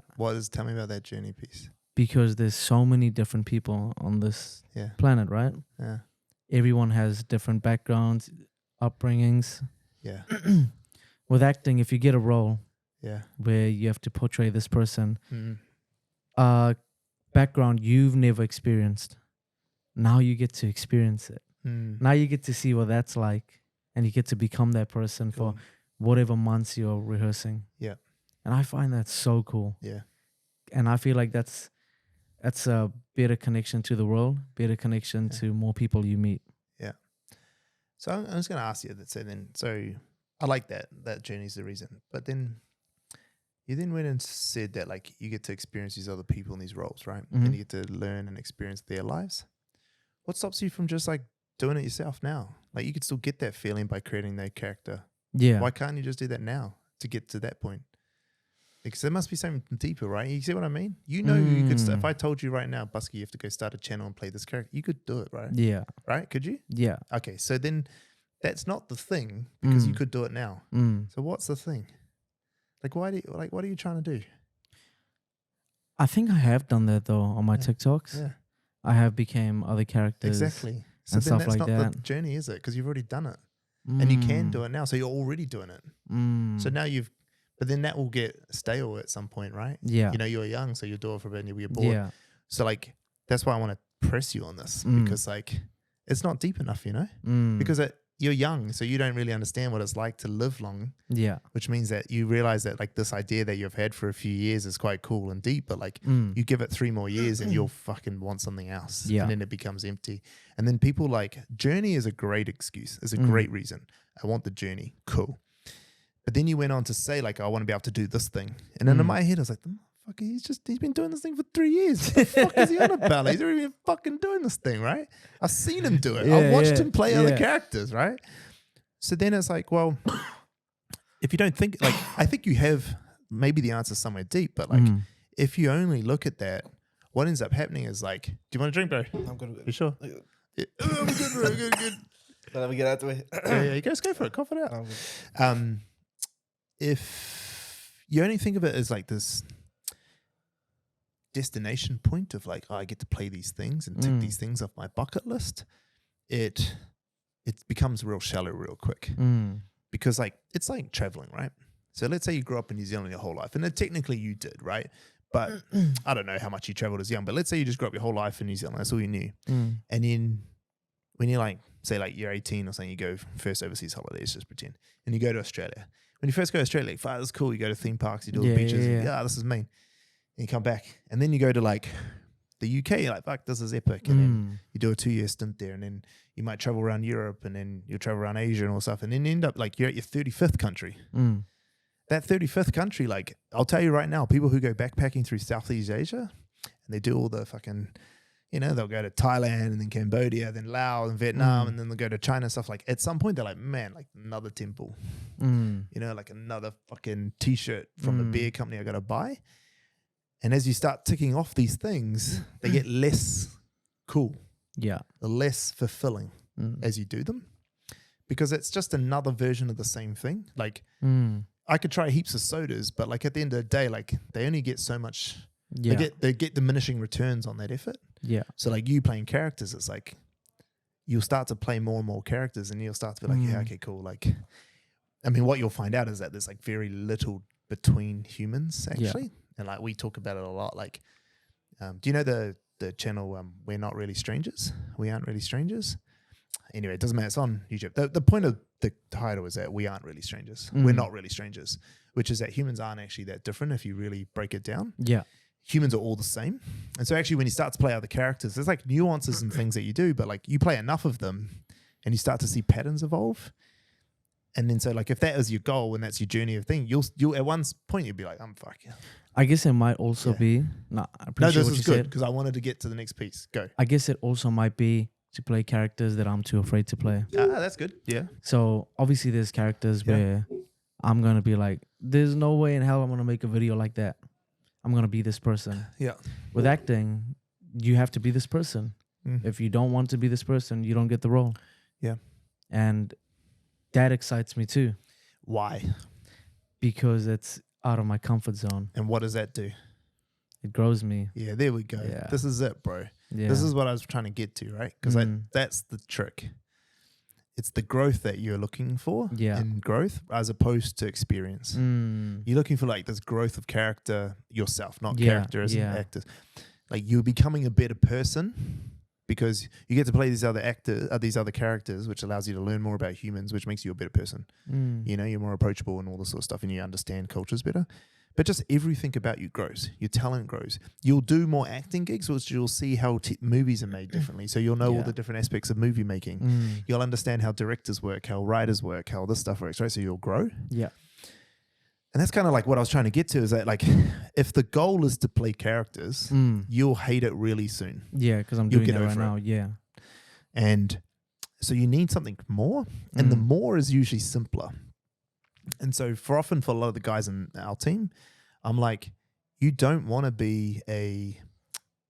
Tell me about that journey piece. Because there's so many different people on this planet, right? Yeah. Everyone has different backgrounds, upbringings. Yeah. With acting, if you get a role where you have to portray this person, background you've never experienced, now you get to experience it. Now you get to see what that's like, and you get to become that person for whatever months you're rehearsing. Yeah. And I find that so cool. Yeah. And I feel like that's It's a better connection to the world, better connection to more people you meet. Yeah. So I was going to ask you that. So I like that journey's the reason. But then you then went and said that like you get to experience these other people in these roles, right? Mm-hmm. And you get to learn and experience their lives. What stops you from just like doing it yourself now? Like you could still get that feeling by creating that character. Yeah. Why can't you just do that now to get to that point? Because there must be something deeper, right? You see what I mean? You know, you could. If I told you right now, Buskey, you have to go start a channel and play this character, you could do it, right? Yeah. Right? Could you? Yeah. Okay, so then that's not the thing because you could do it now. So what's the thing? Like, what are you trying to do? I think I have done that though on my TikToks. Yeah. I have became other characters. Exactly. So and then stuff that's like not that. the journey, is it? Because you've already done it. And you can do it now. So you're already doing it. So now but then that will get stale at some point, right? Yeah. You know, you're young, so you'll do it for a bit and you'll be bored. Yeah. So like, that's why I want to press you on this because like, it's not deep enough, you know? Because you're young, so you don't really understand what it's like to live long. Yeah. Which means that you realize that like this idea that you've had for a few years is quite cool and deep, but like you give it 3 more years and you'll fucking want something else. Yeah. And then it becomes empty. And then people like, journey is a great excuse. It's a great reason. I want the journey. Cool. But then you went on to say like, I want to be able to do this thing. And then in my head, I was like, the motherfucker, he's been doing this thing for 3 years. What the fuck is he on about? Like, he's already been fucking doing this thing, right? I've seen him do it. Yeah, I've watched him play other characters, right? So then it's like, well, if you don't think, like, I think you have maybe the answer somewhere deep, but like, if you only look at that, what ends up happening is like, do you want a drink, bro? I'm good. You sure? Yeah. I'm good, bro. Good. Let me get out the way. Yeah, you guys go for it. Cough it out. If you only think of it as like this destination point of like, oh, I get to play these things and tick these things off my bucket list, it becomes real shallow real quick. Because like, it's like traveling, right? So let's say you grew up in New Zealand your whole life, and then technically you did, right? But I don't know how much you traveled as young, but let's say you just grew up your whole life in New Zealand. That's all you knew. And then when you're like, say like you're 18 or something, you go first overseas holidays, just pretend, and you go to Australia. When you first go to Australia, like, that's cool. You go to theme parks, you do all the beaches. Yeah, this is mean. And you come back, and then you go to like the UK. You're like, fuck, this is epic. And then you do a 2-year stint there, and then you might travel around Europe, and then you'll travel around Asia and all stuff, and then you end up like you're at your 35th country. That 35th country, like I'll tell you right now, people who go backpacking through Southeast Asia, and they do all the fucking, you know, they'll go to Thailand and then Cambodia, then Laos and Vietnam, and then they'll go to China and stuff. Like at some point, they're like, man, like another temple, you know, like another fucking T-shirt from a beer company I got to buy. And as you start ticking off these things, they get less cool, less fulfilling as you do them, because it's just another version of the same thing. Like I could try heaps of sodas, but like at the end of the day, like they only get so much. They get diminishing returns on that effort. So like you playing characters, it's like you'll start to play more and more characters, and you'll start to be like, yeah, okay, cool. Like, I mean, what you'll find out is that there's like very little between humans actually, and like we talk about it a lot. Like, do you know the channel We're Not Really Strangers? We Aren't Really Strangers. Anyway, it doesn't matter. It's on YouTube. The point of the title is that we aren't really strangers. We're not really strangers, which is that humans aren't actually that different if you really break it down. Humans are all the same. And so actually when you start to play other characters, there's like nuances and things that you do, but like you play enough of them and you start to see patterns evolve. And then so like if that is your goal and that's your journey of thing, you'll at one point you'll be like, I'm fucking. I guess it might also be no, this is good because I wanted to get to the next piece. Go. I guess it also might be to play characters that I'm too afraid to play. That's good. Yeah. So obviously there's characters where I'm gonna be like, there's no way in hell I'm gonna make a video like that. I'm gonna be this person. With acting, you have to be this person. If you don't want to be this person, you don't get the role. And that excites me too. Why? Because it's out of my comfort zone. And what does that do? It grows me. Yeah, there we go. Yeah. This is it, bro. Yeah. This is what I was trying to get to, right? Because that's the trick. It's the growth that you're looking for in growth as opposed to experience. You're looking for like this growth of character yourself, not character as an actor. Like you're becoming a better person because you get to play these other characters, which allows you to learn more about humans, which makes you a better person. You know, you're more approachable and all this sort of stuff, and you understand cultures better. but just everything about you grows. Your talent grows. You'll do more acting gigs, which you'll see how movies are made differently. So you'll know all the different aspects of movie making. You'll understand how directors work, how writers work, how this stuff works, right? So you'll grow. Yeah. And that's kind of like what I was trying to get to, is that like, if the goal is to play characters, you'll hate it really soon. Yeah, because I'm doing it right now. Yeah. And so you need something more, and the more is usually simpler. And so for a lot of the guys in our team, I'm like, you don't want to be a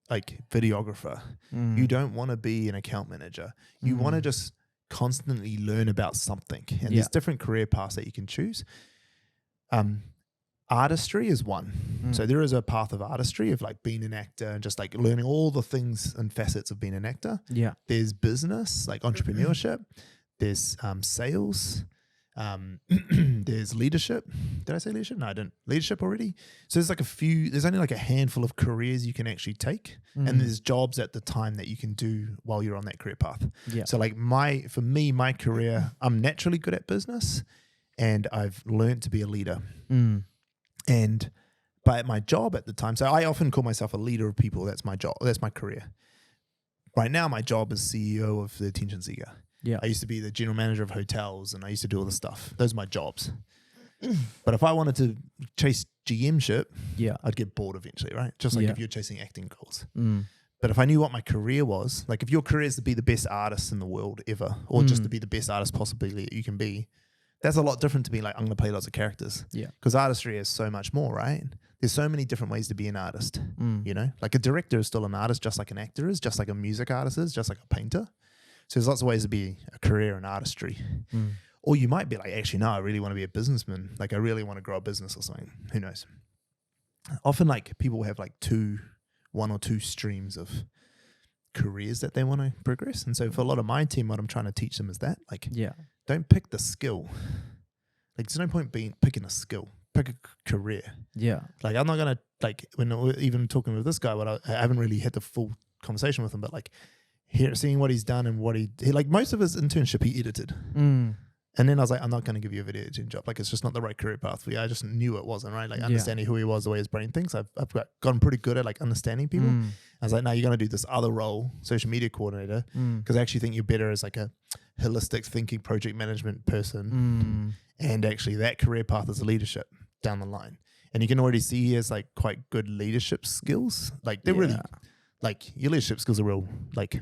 videographer. You don't want to be an account manager. You want to just constantly learn about something. And there's different career paths that you can choose. Artistry is one. So there is a path of artistry, of like being an actor and just like learning all the things and facets of being an actor. Yeah. There's business, like entrepreneurship. There's sales. There's leadership. Did I say leadership? No, I didn't. Leadership already. So there's only like a handful of careers you can actually take. And there's jobs at the time that you can do while you're on that career path. Yeah. So like my career, I'm naturally good at business, and I've learned to be a leader. But my job at the time, so I often call myself a leader of people. That's my job. That's my career. Right now, my job is CEO of the Attention Seeker. Yeah. I used to be the general manager of hotels, and I used to do all this stuff. Those are my jobs. But if I wanted to chase GM shit, I'd get bored eventually, right? Just like if you're chasing acting goals. But if I knew what my career was, like if your career is to be the best artist in the world ever, or just to be the best artist possibly that you can be, that's a lot different to be like, I'm going to play lots of characters. Yeah. Because artistry is so much more, right? There's so many different ways to be an artist, you know? Like a director is still an artist, just like an actor is, just like a music artist is, just like a painter. So there's lots of ways to be a career in artistry. Or you might be like, actually, no, I really want to be a businessman. Like I really want to grow a business or something. Who knows? Often like people have like one or two streams of careers that they want to progress. And so for a lot of my team, what I'm trying to teach them is that, like, don't pick the skill. Like there's no point picking a skill. Pick a career. Yeah. Like I'm not going to, like, when we're even talking with this guy, I haven't really had the full conversation with him, but like seeing what he's done and what he like most of his internship he edited. And then I was like, I'm not going to give you a video editing job. Like, it's just not the right career path for you. I just knew it wasn't, right? Like, understanding who he was, the way his brain thinks. I've gotten pretty good at, like, understanding people. I was like, no, you're going to do this other role, social media coordinator, because I actually think you're better as, like, a holistic thinking project management person. And actually, that career path is leadership down the line. And you can already see he has, like, quite good leadership skills. Like, they're really, like, your leadership skills are real, like,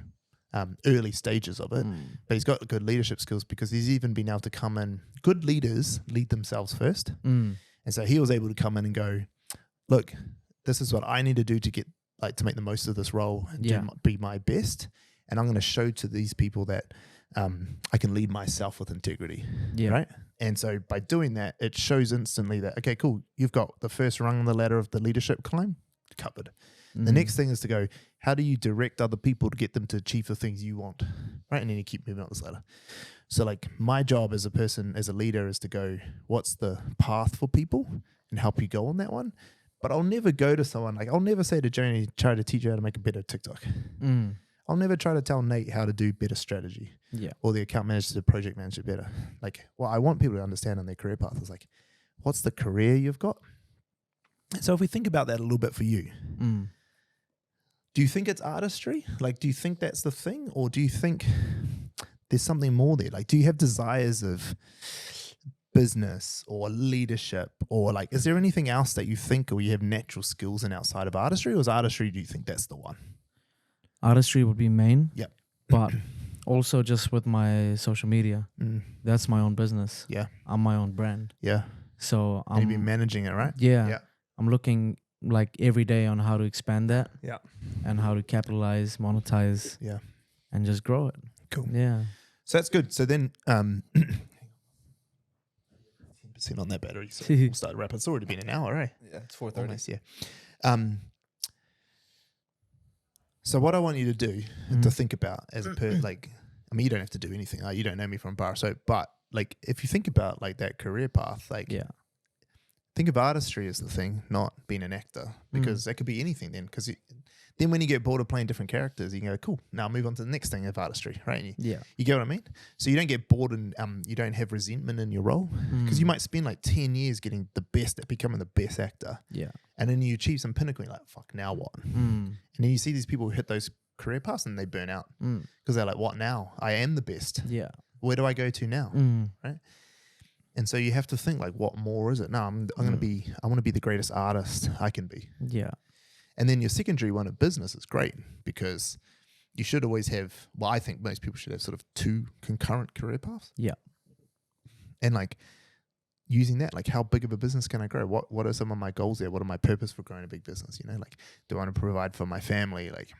early stages of it, but he's got good leadership skills because he's even been able to come in. Good leaders lead themselves first, and so he was able to come in and go, look, this is what I need to do to get, like, to make the most of this role and be my best, and I'm going to show to these people that I can lead myself with integrity, right? And so by doing that, it shows instantly that, okay, cool, you've got the first rung on the ladder of the leadership climb covered. The next thing is to go, how do you direct other people to get them to achieve the things you want, right? And then you keep moving up this ladder. So like my job as a person, as a leader, is to go, what's the path for people and help you go on that one. But I'll never go to someone, like I'll never say to Joni, try to teach you how to make a better TikTok. I'll never try to tell Nate how to do better strategy or the account manager to project manager better. Like what I want people to understand on their career path is like, what's the career you've got? So if we think about that a little bit for you, do you think it's artistry? Like, do you think that's the thing? Or do you think there's something more there? Like, do you have desires of business or leadership? Or like, is there anything else that you think or you have natural skills in outside of artistry? Or is artistry, do you think that's the one? Artistry would be main. Yep. But also just with my social media, that's my own business. Yeah. I'm my own brand. Yeah. So and you've been managing it, right? Yeah. I'm looking like every day on how to expand that. Yeah. And how to capitalize, monetize. Yeah. And just grow it. Cool. Yeah. So that's good. So then 10% on that battery. So we'll start wrapping. It's already been an hour, right? Yeah, it's 4:30. Almost, yeah. So what I want you to do to think about as a like, I mean, you don't have to do anything. You don't know me from bar. So, but like, if you think about like that career path, like, think of artistry as the thing, not being an actor, because that could be anything then. Because then when you get bored of playing different characters, you can go, cool, now move on to the next thing of artistry, right? You get what I mean? So you don't get bored and you don't have resentment in your role, because you might spend like 10 years getting the best at becoming the best actor. Yeah. And then you achieve some pinnacle, you're like, fuck, now what? And then you see these people who hit those career paths and they burn out because they're like, what now? I am the best. Yeah. Where do I go to now? Right? And so you have to think like, what more is it? No, I want to be the greatest artist I can be. Yeah. And then your secondary one of business is great because you should always have, well, I think most people should have sort of 2 concurrent career paths. Yeah. And like using that, like how big of a business can I grow? What are some of my goals there? What are my purpose for growing a big business? You know, like, do I want to provide for my family? Like,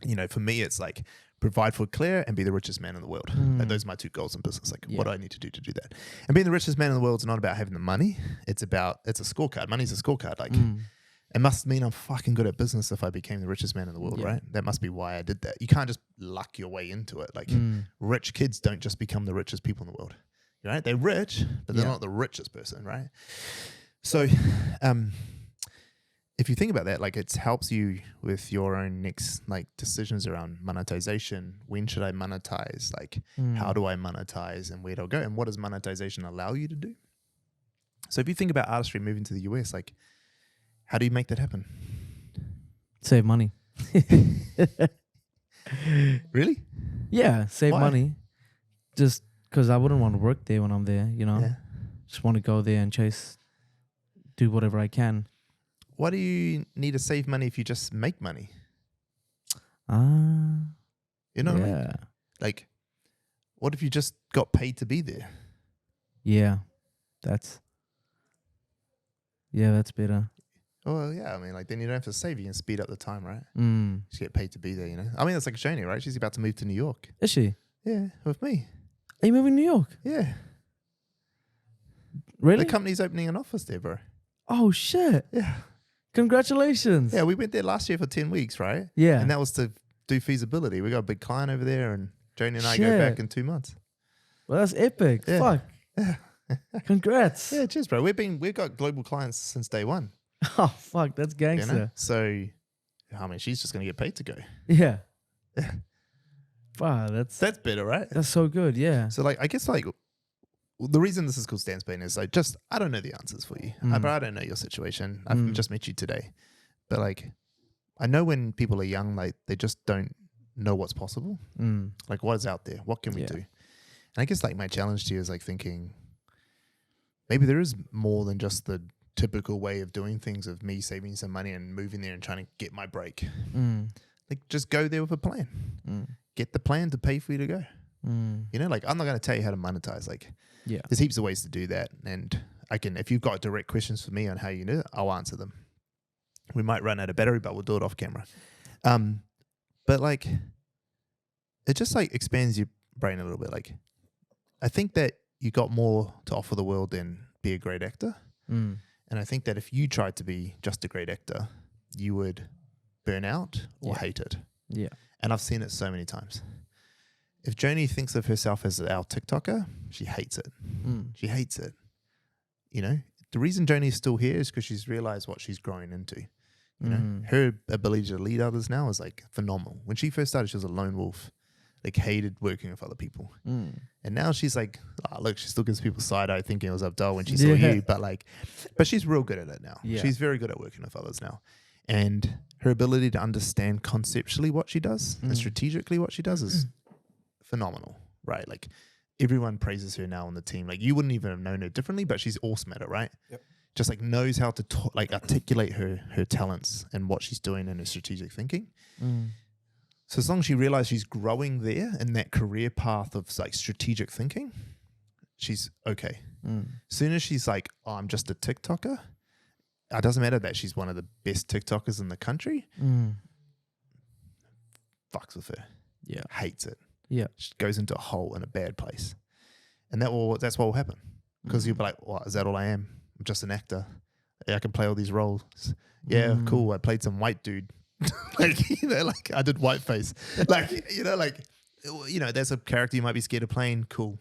you know, for me, it's like provide for Claire and be the richest man in the world. Like those are my 2 goals in business. Like, what do I need to do that? And being the richest man in the world is not about having the money. It's a scorecard. Money's a scorecard. Like, it must mean I'm fucking good at business if I became the richest man in the world, right? That must be why I did that. You can't just luck your way into it. Like, rich kids don't just become the richest people in the world, right? They're rich, but they're not the richest person, right? So, if you think about that, like it helps you with your own next like decisions around monetization. When should I monetize? Like, how do I monetize and where do I go? And what does monetization allow you to do? So if you think about artistry moving to the US, like, how do you make that happen? Save money. Really? Yeah, save Why? money. Just because I wouldn't want to work there when I'm there, you know? Yeah. Just want to go there and do whatever I can. Why do you need to save money if you just make money? You know what I mean? Like, what if you just got paid to be there? Yeah, that's better. Oh, yeah. I mean, like, then you don't have to save. You can speed up the time, right? Just get paid to be there, you know? I mean, it's like Shani, right? She's about to move to New York. Is she? Yeah, with me. Are you moving to New York? Yeah. Really? The company's opening an office there, bro. Oh, shit. Yeah. Congratulations. Yeah, we went there last year for 10 weeks, right? Yeah. And that was to do feasibility. We got a big client over there, and Joni and I go back in 2 months. Well, that's epic. Yeah. Fuck. Yeah. Congrats. Yeah, cheers, bro. We've got global clients since day one. Oh, fuck. That's gangster. You know? So, I mean, she's just going to get paid to go. Yeah. Yeah. Wow, that's better, right? That's so good, yeah. So, like, I guess, like, the reason this is called Stan Spain is, like, just, I don't know the answers for you. But I don't know your situation. I've just met you today. But, like, I know when people are young, like, they just don't know what's possible. Like, what is out there? What can we do? And I guess, like, my challenge to you is, like, thinking maybe there is more than just the typical way of doing things of me saving some money and moving there and trying to get my break. Like, just go there with a plan. Get the plan to pay for you to go. You know, like, I'm not going to tell you how to monetize. Like, there's heaps of ways to do that. And I can, if you've got direct questions for me on how you do it, I'll answer them. We might run out of battery, but we'll do it off camera. But like, it just like expands your brain a little bit. Like, I think that you got more to offer the world than be a great actor. And I think that if you tried to be just a great actor, you would burn out or hate it. Yeah. And I've seen it so many times. If Joni thinks of herself as our TikToker, she hates it. She hates it. You know, the reason Joni's still here is because she's realized what she's growing into. You know, her ability to lead others now is like phenomenal. When she first started, she was a lone wolf, like hated working with other people. And now she's like, oh, look, she still gives people side eye thinking it was Abdul when she saw you, but she's real good at it now. She's very good at working with others now. And her ability to understand conceptually what she does and strategically what she does is phenomenal, right? Like, everyone praises her now on the team. Like, you wouldn't even have known her differently, but she's awesome at it, right? Yep. Just like knows how to like articulate her talents and what she's doing in her strategic thinking. So as long as she realizes she's growing there in that career path of like strategic thinking, she's okay. Soon as she's like, oh, I'm just a TikToker, it doesn't matter that she's one of the best TikTokers in the country. Fucks with her. Yeah. Hates it. Yeah. She goes into a hole in a bad place. And that's what will happen. Because you'll be like, well, is that all I am? I'm just an actor. Yeah, I can play all these roles. Yeah, cool. I played some white dude. Like, you know, like I did whiteface. Like, you know, there's a character you might be scared of playing. Cool.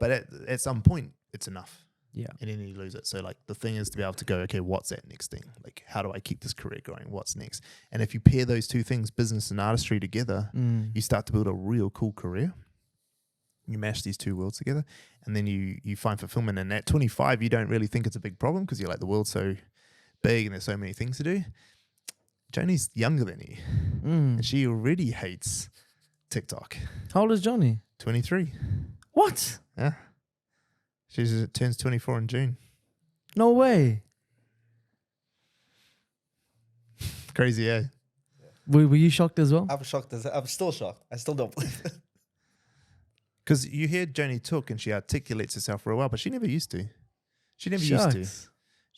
But at some point, it's enough. Yeah. And then you lose it. So like the thing is to be able to go, okay, what's that next thing? Like, how do I keep this career going? What's next? And if you pair those two things, business and artistry together, you start to build a real cool career. You mash these two worlds together, and then you find fulfillment. And at 25, you don't really think it's a big problem because you're like, the world's so big and there's so many things to do. Joni's younger than you, and she already hates TikTok. How old is Johnny? 23. What? Yeah. She turns 24 in June. No way. Crazy, eh? Were you shocked as well? I'm shocked. I'm still shocked. I still don't believe it. Because you hear Joni talk and she articulates herself real well, but she never used to. She never used to.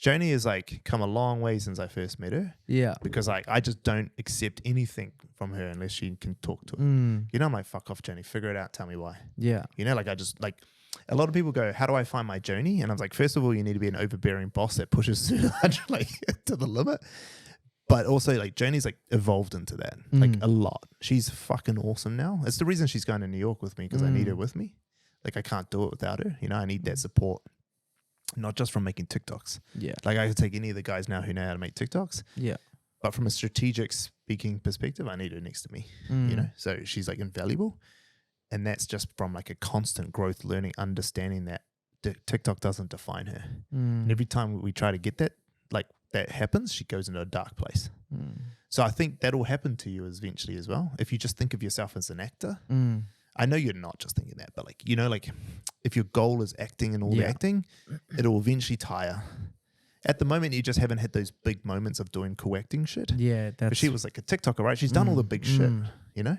Joni has like come a long way since I first met her. Yeah. Because like I just don't accept anything from her unless she can talk to it. You know, I'm like, fuck off, Joni. Figure it out. Tell me why. Yeah. You know, like I just like a lot of people go, how do I find my Joni? And I was like, first of all, you need to be an overbearing boss that pushes too hard, like to the limit. But also like Joni's like evolved into that like a lot. She's fucking awesome now. It's the reason she's going to New York with me because I need her with me. Like I can't do it without her. You know, I need that support. Not just from making TikToks. Yeah. Like I could take any of the guys now who know how to make TikToks. Yeah. But from a strategic speaking perspective, I need her next to me. You know, so she's like invaluable. And that's just from like a constant growth, learning, understanding that TikTok doesn't define her. And every time we try to get that, like that happens, she goes into a dark place. So I think that'll happen to you eventually as well. If you just think of yourself as an actor, I know you're not just thinking that, but like, you know, like if your goal is acting and all the acting, it'll eventually tire. At the moment, you just haven't had those big moments of doing cool acting shit. Yeah. But she was like a TikToker, right? She's done all the big shit, you know?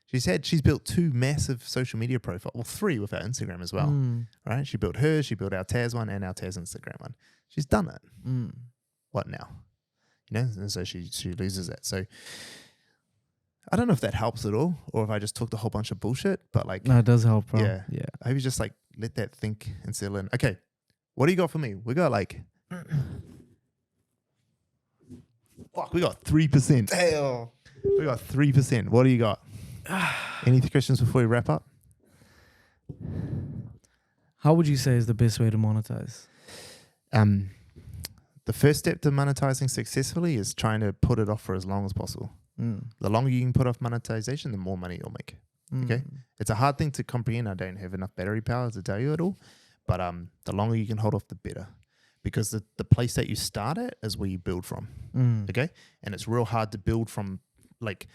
She's built 2 massive social media profiles, well 3 with our Instagram as well, right? She built hers, she built our Taz one and our Taz Instagram one. She's done it. What now? You know, and so she loses that. So I don't know if that helps at all or if I just talked a whole bunch of bullshit, but like. No, it does help, bro. Yeah. Yeah. I hope you just like let that think and settle in. Okay. What do you got for me? We got like. Fuck, we got 3%. Damn. We got 3%. What do you got? Any questions before we wrap up? How would you say is the best way to monetize? The first step to monetizing successfully is trying to put it off for as long as possible. The longer you can put off monetization, the more money you'll make. Okay? It's a hard thing to comprehend. I don't have enough battery power to tell you it all. But the longer you can hold off, the better. Because the place that you start at is where you build from. Okay? And it's real hard to build from, like,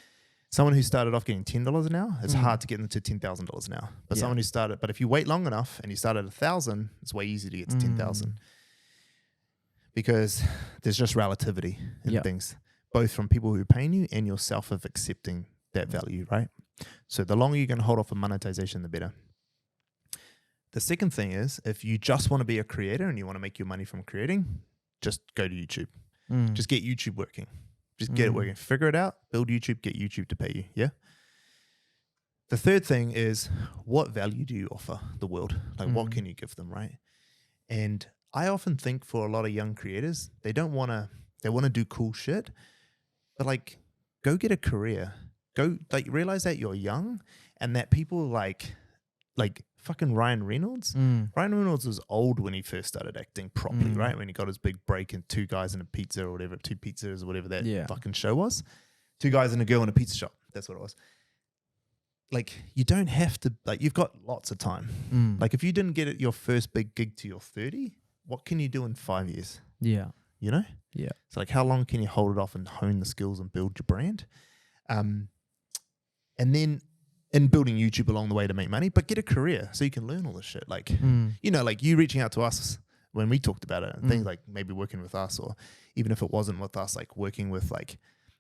someone who started off getting $10 an hour, it's hard to get them to $10,000 an hour. But someone who started, but if you wait long enough and you start at 1,000, it's way easier to get to 10,000. Because there's just relativity in things, both from people who are paying you and yourself of accepting that value, right? So the longer you can hold off of monetization, the better. The second thing is, if you just want to be a creator and you want to make your money from creating, just go to YouTube. Just get YouTube working. Just get it working. Figure it out. Build YouTube. Get YouTube to pay you. Yeah. The third thing is, what value do you offer the world? Like, what can you give them, right? And I often think for a lot of young creators, they want to do cool shit, but like, go get a career. Go, like, realize that you're young and that people like fucking Ryan Reynolds. Ryan Reynolds was old when he first started acting properly, right? When he got his big break in 2 Guys and a Pizza or whatever, 2 Pizzas or whatever that fucking show was. 2 Guys and a Girl in a Pizza Shop. That's what it was. Like, you don't have to, like, you've got lots of time. Like, if you didn't get your first big gig till you're 30, what can you do in 5 years? Yeah. You know? Yeah. So, like, how long can you hold it off and hone the skills and build your brand? And then in building YouTube along the way to make money, but get a career so you can learn all this shit. Like, you know, like you reaching out to us when we talked about it and things like maybe working with us, or even if it wasn't with us, like working with, like,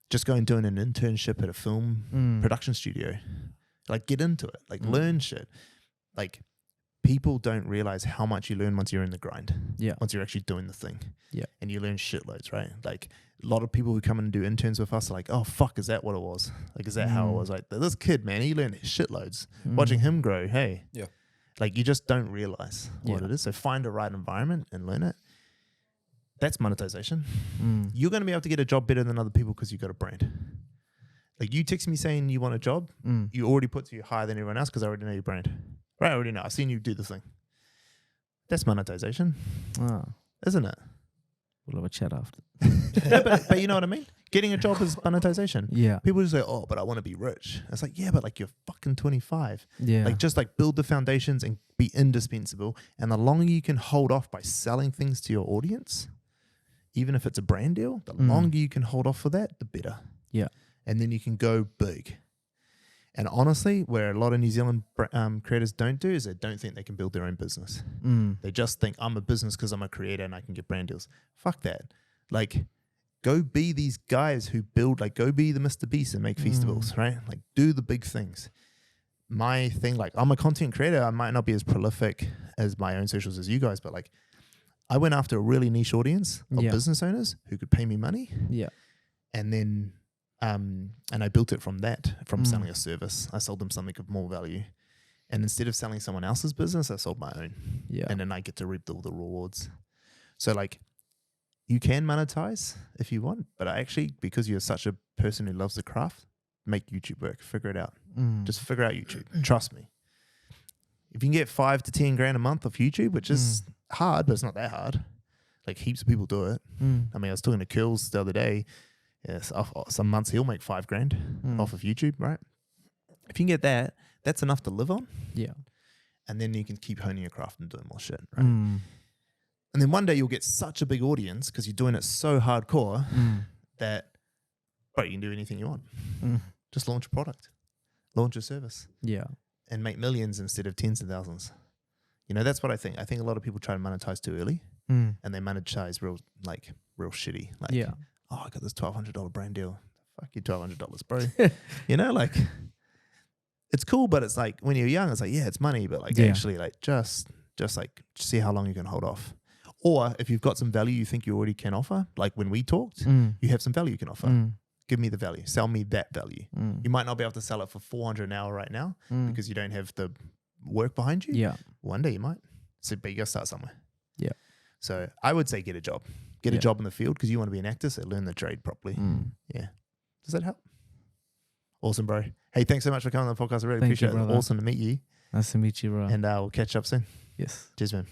just going and doing an internship at a film production studio. Like, get into it, like learn shit. Like, people don't realize how much you learn once you're in the grind. Yeah. Once you're actually doing the thing. Yeah. And you learn shitloads, right? Like, a lot of people who come in and do interns with us are like, oh, fuck, is that what it was? Like, is that how it was? Like, this kid, man, he learned shitloads. Watching him grow, hey. Yeah. Like, you just don't realize what it is. So find a right environment and learn it. That's monetization. You're going to be able to get a job better than other people because you got a brand. Like, you text me saying you want a job, you already put you higher than everyone else because I already know your brand. Right, I already know. I've seen you do the thing. That's monetization, isn't it? We'll have a chat after. No, but you know what I mean? Getting a job is monetization. Yeah. People just say, oh, but I want to be rich. It's like, yeah, but like you're fucking 25. Yeah. Like just like build the foundations and be indispensable. And the longer you can hold off by selling things to your audience, even if it's a brand deal, the longer you can hold off for that, the better. Yeah. And then you can go big. And honestly, where a lot of New Zealand creators don't do is they don't think they can build their own business. They just think I'm a business because I'm a creator and I can get brand deals. Fuck that. Like, go be these guys who build, like, go be the Mr. Beast and make festivals, right? Like, do the big things. My thing, like, I'm a content creator. I might not be as prolific as my own socials as you guys, but like, I went after a really niche audience of business owners who could pay me money. Yeah. And then and I built it from that, from selling a service. I sold them something of more value. And instead of selling someone else's business, I sold my own. Yeah. And then I get to reap all the rewards. So like, you can monetize if you want, but I actually, because you're such a person who loves the craft, make YouTube work. Figure it out. Just figure out YouTube. Trust me. If you can get 5 to 10 grand a month off YouTube, which is hard, but it's not that hard. Like heaps of people do it. I mean, I was talking to Curls the other day. Yes, some months he'll make 5 grand off of YouTube, right? If you can get that, that's enough to live on. Yeah. And then you can keep honing your craft and doing more shit, right? And then one day you'll get such a big audience because you're doing it so hardcore that, bro, you can do anything you want. Just launch a product, launch a service. Yeah. And make millions instead of tens of thousands. You know, that's what I think. I think a lot of people try to monetize too early and they monetize real shitty. Like, oh, I got this $1,200 brand deal. Fuck you, $1,200, bro. You know, like, it's cool, but it's like when you're young, it's like, yeah, it's money, but like actually, like, just like see how long you can hold off. Or if you've got some value you think you already can offer, like when we talked, you have some value you can offer. Give me the value. Sell me that value. You might not be able to sell it for $400 an hour right now because you don't have the work behind you. Yeah. One day you might. So, but you got to start somewhere. Yeah. So I would say get a job. Get a job in the field because you want to be an actor, so learn the trade properly. Yeah. Does that help? Awesome, bro. Hey, thanks so much for coming on the podcast. I really appreciate it. Awesome to meet you. Nice to meet you, bro. And we'll catch up soon. Yes. Cheers, man.